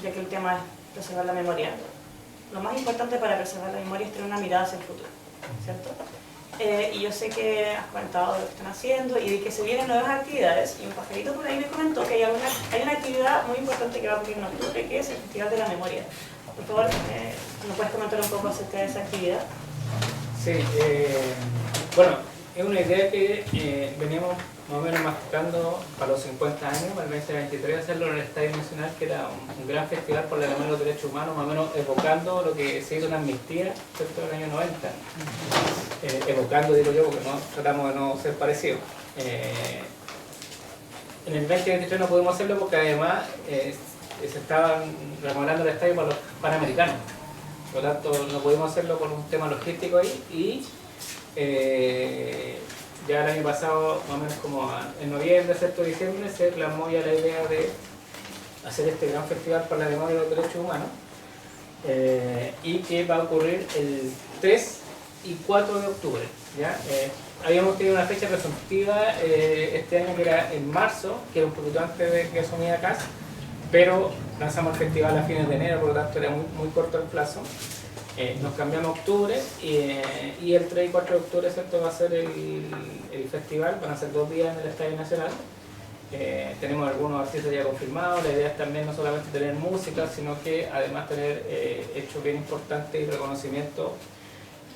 ya que el tema es preservar la memoria, lo más importante para preservar la memoria es tener una mirada hacia el futuro, ¿cierto? Y yo sé que has comentado de lo que están haciendo y de que se vienen nuevas actividades, y un pajarito por ahí me comentó que hay una actividad muy importante que va a ocurrir en octubre, que es el Festival de la Memoria. Por favor, ¿nos puedes comentar un poco acerca de esa actividad? Sí, bueno, es una idea que veníamos más o menos masticando para los 50 años, para el 2023, hacerlo en el Estadio Nacional, que era un gran festival por la memoria de los derechos humanos, más o menos evocando lo que se hizo en Amnistía, ¿cierto?, en el año 90. Evocando, digo yo, porque no, tratamos de no ser parecidos. En el 2023 no pudimos hacerlo porque además se estaban remodelando el estadio para los Panamericanos. Por lo tanto, no pudimos hacerlo por un tema logístico ahí y ya el año pasado, más o menos como en noviembre, ¿cierto?, diciembre, se plasmó ya la idea de hacer este gran festival para la memoria de los derechos humanos y que va a ocurrir el 3 y 4 de octubre. ¿Ya? Habíamos tenido una fecha presuntiva este año que era en marzo, que era un poquito antes de que asumía CAS, pero lanzamos el festival a fines de enero, por lo tanto era muy corto el plazo. Nos cambiamos a octubre y el 3 y 4 de octubre, ¿cierto?, va a ser el festival, van a ser 2 días en el Estadio Nacional. Tenemos algunos artistas ya confirmados. La idea es también no solamente tener música, sino que además tener hechos bien importantes y reconocimiento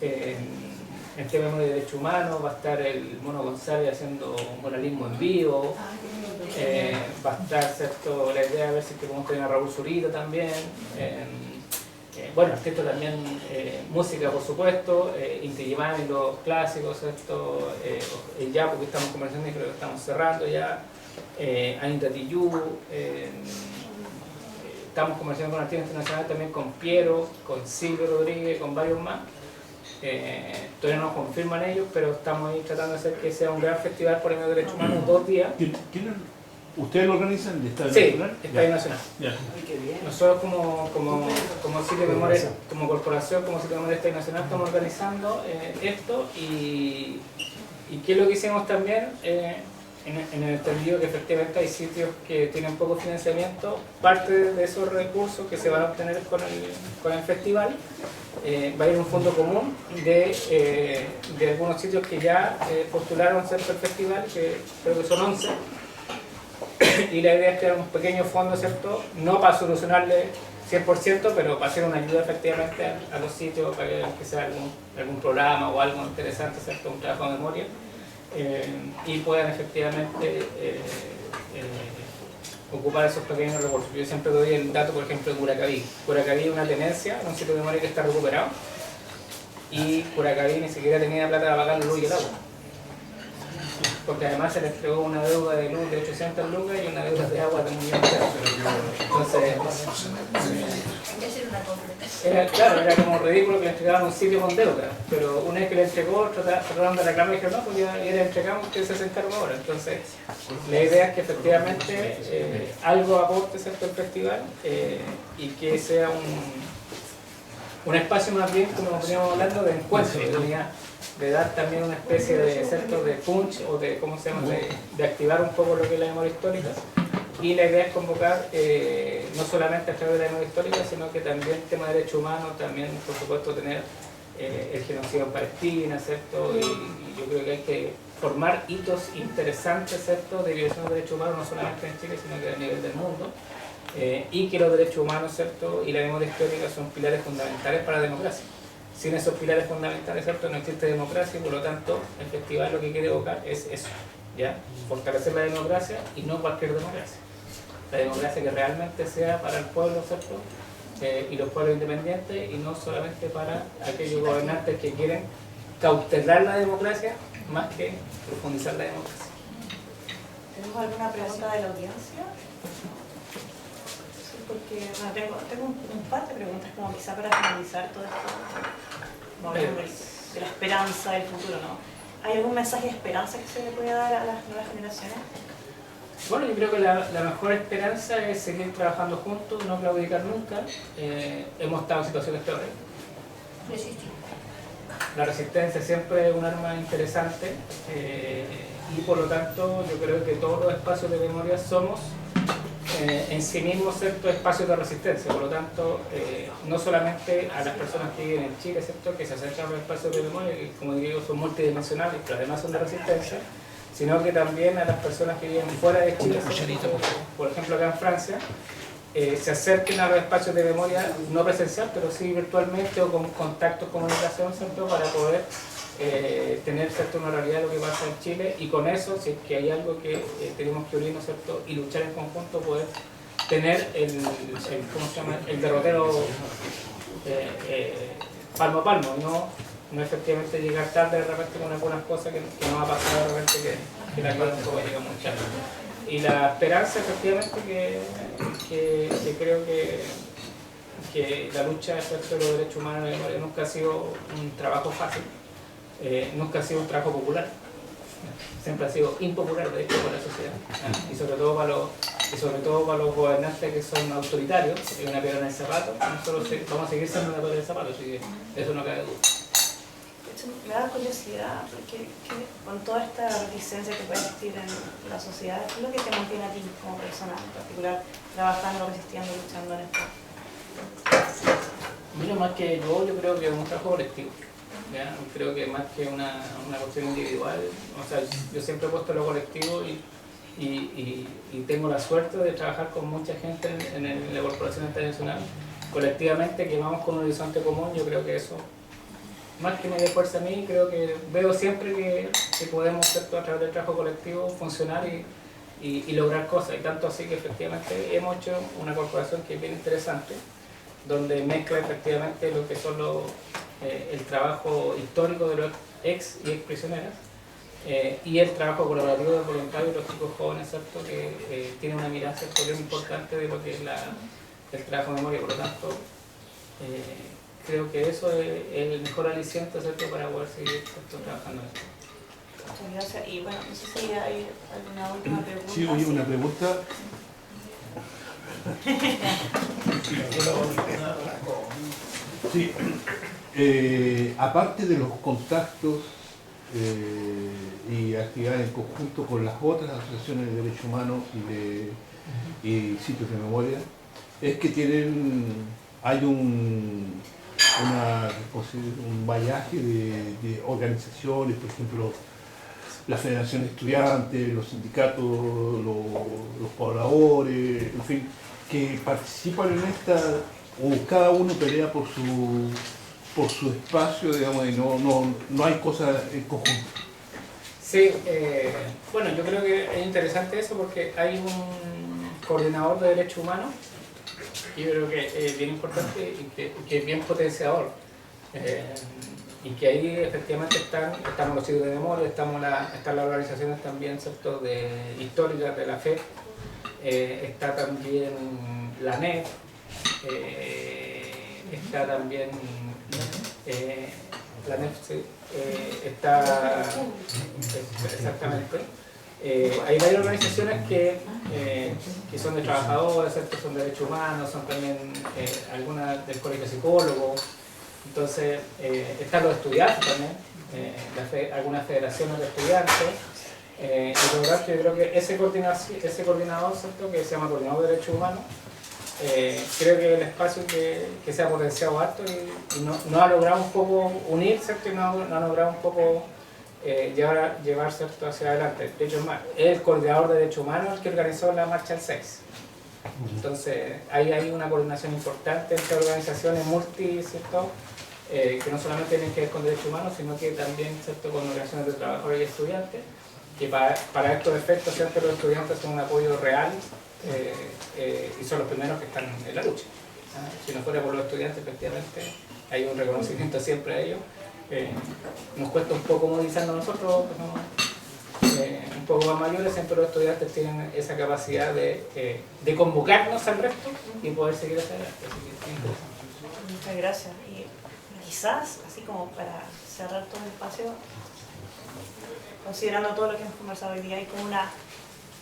en temas de derechos humanos. Va a estar el Mono González haciendo muralismo en vivo. Va a estar, ¿cierto?, la idea de ver si podemos tener a Raúl Zurita también. Bueno, artistas también, música por supuesto, Inti Illimani, los clásicos, ¿cierto? El Yapo, que estamos conversando y creo que estamos cerrando ya. Anita Tijoux, estamos conversando con artistas internacionales también, con Piero, con Silvio Rodríguez, con varios más. Todavía no nos confirman ellos, pero estamos ahí tratando de hacer que sea un gran festival por el medio de derechos humanos, 2 días. ¿Ustedes lo organizan? ¿De Estadio Sí, Nacional? Estadio Nacional. Ya. Nosotros como sitio de memoria, como corporación, como sitio de memoria Estadio Nacional, estamos organizando esto y ¿qué es lo que hicimos también? En el entendido que efectivamente hay sitios que tienen poco financiamiento, parte de esos recursos que se van a obtener con el festival va a ir a un fondo común de algunos sitios que ya postularon ser el festival, que creo que son 11, y la idea es crear un pequeño fondo, ¿cierto? No para solucionarle 100%, pero para hacer una ayuda efectivamente a los sitios, para que sea algún programa o algo interesante, ¿cierto? Un trabajo de memoria. Y puedan efectivamente ocupar esos pequeños recursos. Yo siempre doy el dato, por ejemplo, de Curacaví. Curacaví es una tenencia, un sitio de memoria que está recuperado, y Curacaví ni siquiera tenía plata para pagar la luz y el agua, porque además se le entregó una deuda de luz de 800 lucas y una deuda de agua de 1 millón de pesos. Entonces, claro, era como ridículo que le entregaban un sitio con deuda, pero una vez que le entregó, trataron de reclamar y dijeron, no, pues ya le entregamos, que se encarga ahora. Entonces, la idea es que efectivamente algo aporte, ¿cierto?, el festival, y que sea un espacio más bien, como veníamos hablando, de encuentro, de dar también una especie de centro de punch o de, ¿cómo se llama?, de activar un poco lo que es la memoria histórica. Y la idea es convocar no solamente a través de la memoria histórica, sino que también el tema de derechos humanos, también por supuesto tener el genocidio en Palestina, ¿cierto? Y yo creo que hay que formar hitos interesantes, ¿cierto?, de violación de derechos humanos, no solamente en Chile, sino que a nivel del mundo. Y que los derechos humanos, ¿cierto?, y la memoria histórica son pilares fundamentales para la democracia. Sin esos pilares fundamentales, ¿cierto?, no existe democracia, y por lo tanto el festival lo que quiere evocar es eso, ¿ya? Fortalecer la democracia y no cualquier democracia. La democracia que realmente sea para el pueblo, ¿cierto?, y los pueblos independientes, y no solamente para aquellos gobernantes que quieren cautelar la democracia más que profundizar la democracia. ¿Tenemos alguna pregunta de la audiencia? Porque bueno, tengo un par de preguntas como quizá para finalizar todo esto de la esperanza del futuro, ¿no? ¿Hay algún mensaje de esperanza que se le pueda dar a las nuevas generaciones? Bueno, yo creo que la mejor esperanza es seguir trabajando juntos, no claudicar nunca. Hemos estado en situaciones peores. La resistencia siempre es un arma interesante, y por lo tanto yo creo que todos los espacios de memoria somos en sí mismos, ¿cierto?, espacios de resistencia. Por lo tanto, no solamente a las personas que viven en Chile, ¿cierto?, que se acercan a los espacios de memoria, que como digo son multidimensionales, pero además son de resistencia, sino que también a las personas que viven fuera de Chile, ¿cierto?, por ejemplo acá en Francia, se acerquen a los espacios de memoria, no presencial, pero sí virtualmente o con contactos, comunicación, ¿cierto?, para poder tener, ¿cierto?, una realidad de lo que pasa en Chile, y con eso, si es que hay algo que tenemos que unirnos, ¿cierto?, y luchar en conjunto, poder tener ¿cómo se llama?, el derrotero palmo a palmo, no efectivamente llegar tarde de repente con algunas cosas que no va a pasar de repente que la cosa no llega muy tarde. Y la esperanza efectivamente que creo que la lucha de los derechos humanos en la memoria nunca ha sido un trabajo fácil, nunca ha sido un trabajo popular, siempre ha sido impopular de hecho para la sociedad, y sobre todo para los gobernantes que son autoritarios, es una piedra en el zapato. Nosotros vamos a seguir siendo una piedra en el zapato, así que eso no cabe duda. Me da curiosidad, porque con toda esta reticencia que puede existir en la sociedad, ¿qué es lo que te mantiene a ti como persona en particular, trabajando, resistiendo, luchando en esto? Mira, más que yo creo que es un trabajo colectivo, ¿ya? Creo que más que una cuestión individual, o sea, yo siempre he puesto lo colectivo y y tengo la suerte de trabajar con mucha gente en la Corporación Internacional. Colectivamente que vamos con un horizonte común. Yo creo que eso, más que me dé fuerza a mí, creo que veo siempre que podemos, ¿cierto?, a través del trabajo colectivo funcionar y lograr cosas. Y tanto así que efectivamente hemos hecho una corporación que es bien interesante, donde mezcla efectivamente lo que son el trabajo histórico de los ex y ex prisioneras y el trabajo colaborativo de voluntarios y los chicos jóvenes, ¿cierto?, que tienen una mirada, ¿cierto?, bien importante de lo que es el trabajo de memoria. Por lo tanto, creo que eso es el mejor aliciente, ¿cierto?, para poder seguir, ¿cierto?, trabajando en esto. Muchas gracias. Y bueno, no sé si hay alguna última pregunta. Sí, oye, una pregunta. Sí, aparte de los contactos y actividades en conjunto con las otras asociaciones de derechos humanos y sitios de memoria, es que hay un vallaje de organizaciones, por ejemplo, la Federación de Estudiantes, los sindicatos, los pobladores, en fin, que participan en esta, o cada uno pelea por su espacio, digamos, y no hay cosas en conjunto. Sí, bueno, yo creo que es interesante eso porque hay un coordinador de derechos humanos, y yo creo que es bien importante y que es bien potenciador. Y que ahí efectivamente estamos los sitios de memoria, están las organizaciones también, ¿cierto?, históricas de la FE, está también la NEF, está también la NEF, sí, está exactamente. Hay varias organizaciones que son de trabajadores, ¿cierto?, son de derechos humanos, son también algunas del Colegio de Psicólogos. Entonces, están los estudiantes también, algunas federaciones de estudiantes. Y por lo tanto, yo creo que ese coordinador, ¿cierto?, que se llama Coordinador de Derechos Humanos, creo que el espacio que se ha potenciado harto y no ha logrado un poco unir, ¿cierto?, y no ha logrado un poco llevar, ¿cierto?, hacia adelante. De hecho, es el coordinador de derechos humanos el que organizó la marcha del 6. Entonces, ahí hay una coordinación importante entre organizaciones ¿cierto?, que no solamente tienen que ver con derechos humanos, sino que también, ¿cierto?, con organizaciones de trabajadores y estudiantes, que para estos efectos, ¿cierto?, los estudiantes son un apoyo real y son los primeros que están en la lucha. Si no fuera por los estudiantes, efectivamente, hay un reconocimiento siempre a ellos. Nos cuesta un poco movilizarnos nosotros, un poco más mayores, siempre los estudiantes tienen esa capacidad de convocarnos al resto y poder seguir hacia adelante. Así que es interesante. Muchas gracias. Y quizás, así como para cerrar todo el espacio, considerando todo lo que hemos conversado hoy día, hay como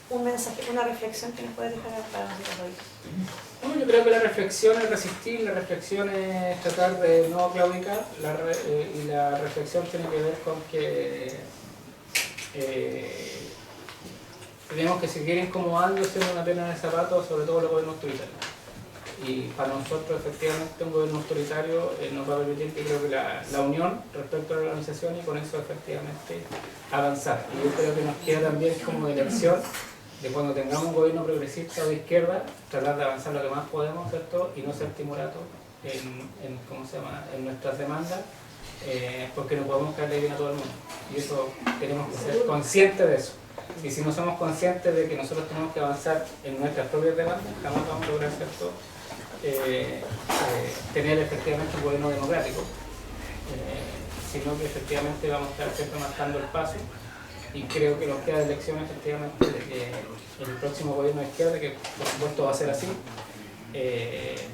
un mensaje, una reflexión que nos puedes dejar para nosotros hoy. Bueno, yo creo que la reflexión es resistir, la reflexión es tratar de no claudicar, y la reflexión tiene que ver con que tenemos que seguir incomodándose en una pena de zapatos, sobre todo los gobiernos autoritarios. Y para nosotros, efectivamente, un gobierno autoritario nos va a permitir, que creo que la unión respecto a la organización y con eso, efectivamente, avanzar. Y yo creo que nos queda también como elección de cuando tengamos un gobierno progresista o de izquierda, tratar de avanzar lo que más podemos, ¿cierto?, y no ser timoratos en nuestras demandas, porque no podemos caerle bien a todo el mundo. Y eso tenemos que ser conscientes de eso. Y si no somos conscientes de que nosotros tenemos que avanzar en nuestras propias demandas, jamás vamos a lograr, ¿cierto?, tener efectivamente un gobierno democrático, sino que efectivamente vamos a estar siempre marcando el paso. Y creo que nos queda de elección, efectivamente, de que el próximo gobierno de izquierda, que por supuesto va a ser así,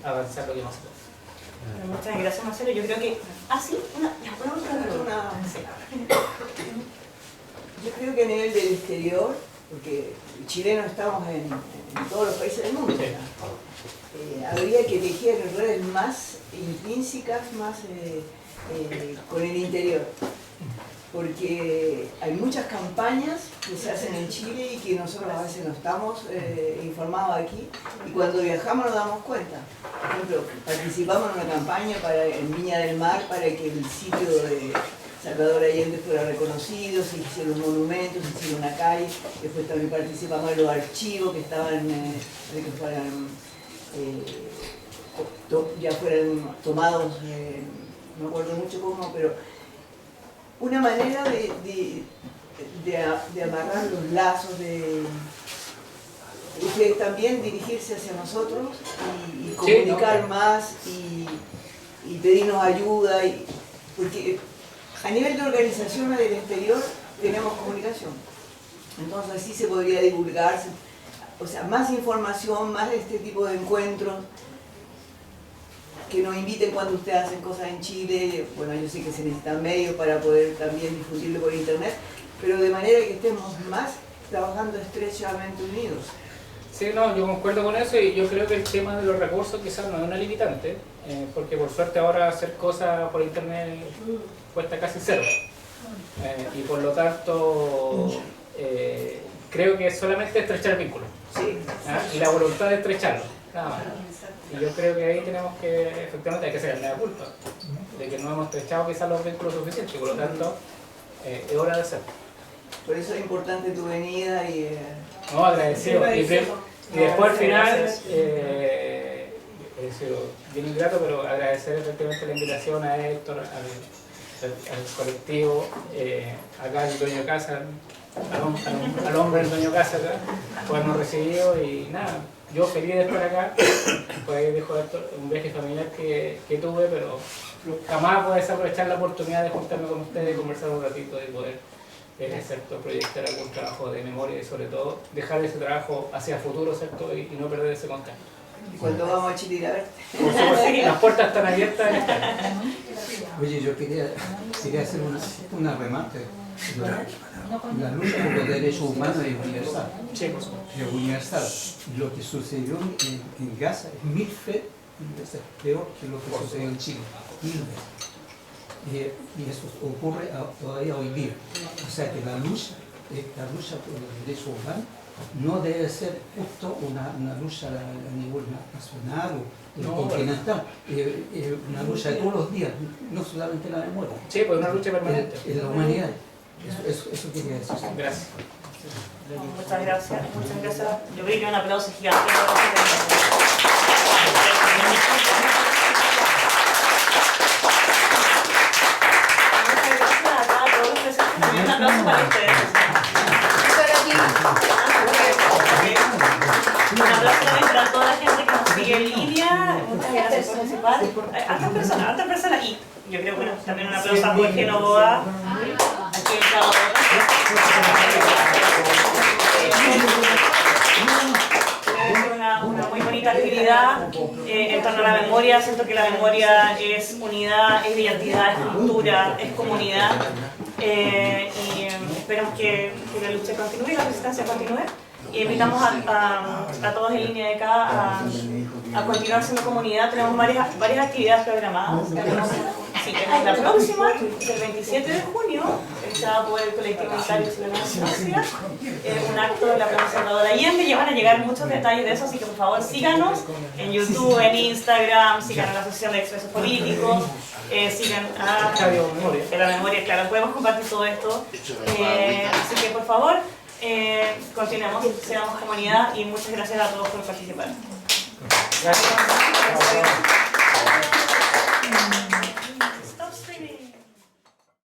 avanzar lo que más se puede. Bueno, muchas gracias, Marcelo. Yo creo que así, una última pregunta. Yo creo que a nivel del exterior, porque chilenos estamos en todos los países del mundo, habría que tejer redes más intrínsecas, más con el interior. Porque hay muchas campañas que se hacen en Chile y que nosotros a veces no estamos informados aquí, y cuando viajamos nos damos cuenta. Por ejemplo, participamos en una campaña en Viña del Mar para que el sitio Salvador Allende fuera reconocido, se hicieron monumentos, se hicieron una calle, después también participamos en los archivos que estaban, de que fueran, ya fueran tomados, no me acuerdo mucho cómo, pero una manera de amarrar los lazos, de también dirigirse hacia nosotros y comunicar más y pedirnos ayuda, porque a nivel de organización del exterior tenemos comunicación, entonces así se podría divulgar, o sea, más información, más de este tipo de encuentros, que nos inviten cuando ustedes hacen cosas en Chile. Bueno, yo sé que se necesitan medios para poder también difundirlo por internet, pero de manera que estemos más trabajando estrechamente unidos. Sí, no, yo concuerdo con eso y yo creo que el tema de los recursos quizás no es una limitante, porque por suerte ahora hacer cosas por internet cuesta casi cero. Y por lo tanto, creo que es solamente estrechar vínculos. Sí. Y la voluntad de estrecharlos, nada más. Y yo creo que ahí tenemos que, efectivamente, hay que hacer la culpa de que no hemos estrechado quizás los vínculos suficientes, y por lo tanto, es hora de hacerlo. Por eso es importante tu venida y... No, agradecido. Y después al final, he sido bien ingrato, pero agradecer efectivamente la invitación a Héctor, al colectivo, acá el dueño de casa, al hombre del dueño de casa acá, por habernos recibido y nada, yo feliz de estar acá. Pues ahí dejo un viaje familiar que tuve, pero jamás voy a desaprovechar la oportunidad de juntarme con ustedes, conversar un ratito y poder ¿cierto? Proyectar algún trabajo de memoria y sobre todo dejar ese trabajo hacia el futuro, ¿cierto? Y no perder ese contacto. ¿Y cuando vamos a Chile a ver? Por supuesto, las puertas están abiertas. Oye, yo quería hacer una remate. La lucha por los derechos humanos es universal. Sí, por supuesto. Es universal. Lo que sucedió en Gaza es 1000 veces peor que lo que sucedió en Chile. 1000 veces. Y eso ocurre todavía hoy día. O sea que la lucha por los derechos humanos no debe ser justo una lucha a nivel nacional o continental, una lucha de todos los días, no solamente la memoria. Sí, pues una lucha permanente. En la humanidad. Eso quería decir. Gracias. Muchas gracias, muchas gracias. Yo creo que un aplauso gigante. Un aplauso para ustedes. Un aplauso también para toda la gente que nos sigue en línea. Muchas gracias por participar. Hartas personas. Y yo creo que también un aplauso a Jorge Novoa. Aquí el sábado. Una muy bonita actividad en torno a la memoria. Siento que la memoria es unidad, es identidad, es cultura, es comunidad. Y esperamos que la lucha continúe y la resistencia continúe. Y invitamos a todos en línea de acá a continuar siendo comunidad. Tenemos varias actividades programadas. Tenemos la próxima, el 27 de junio, realizada por el colectivo unitario chileno de Francia, un acto de la Plaza Salvador Allende. Ya van a llegar muchos detalles de eso, así que por favor síganos en YouTube, en Instagram, sigan a la Asociación de Expresos Políticos, sigan a la memoria, claro, podemos compartir todo esto. Así que por favor, continuemos, seamos comunidad y muchas gracias a todos por participar. Gracias.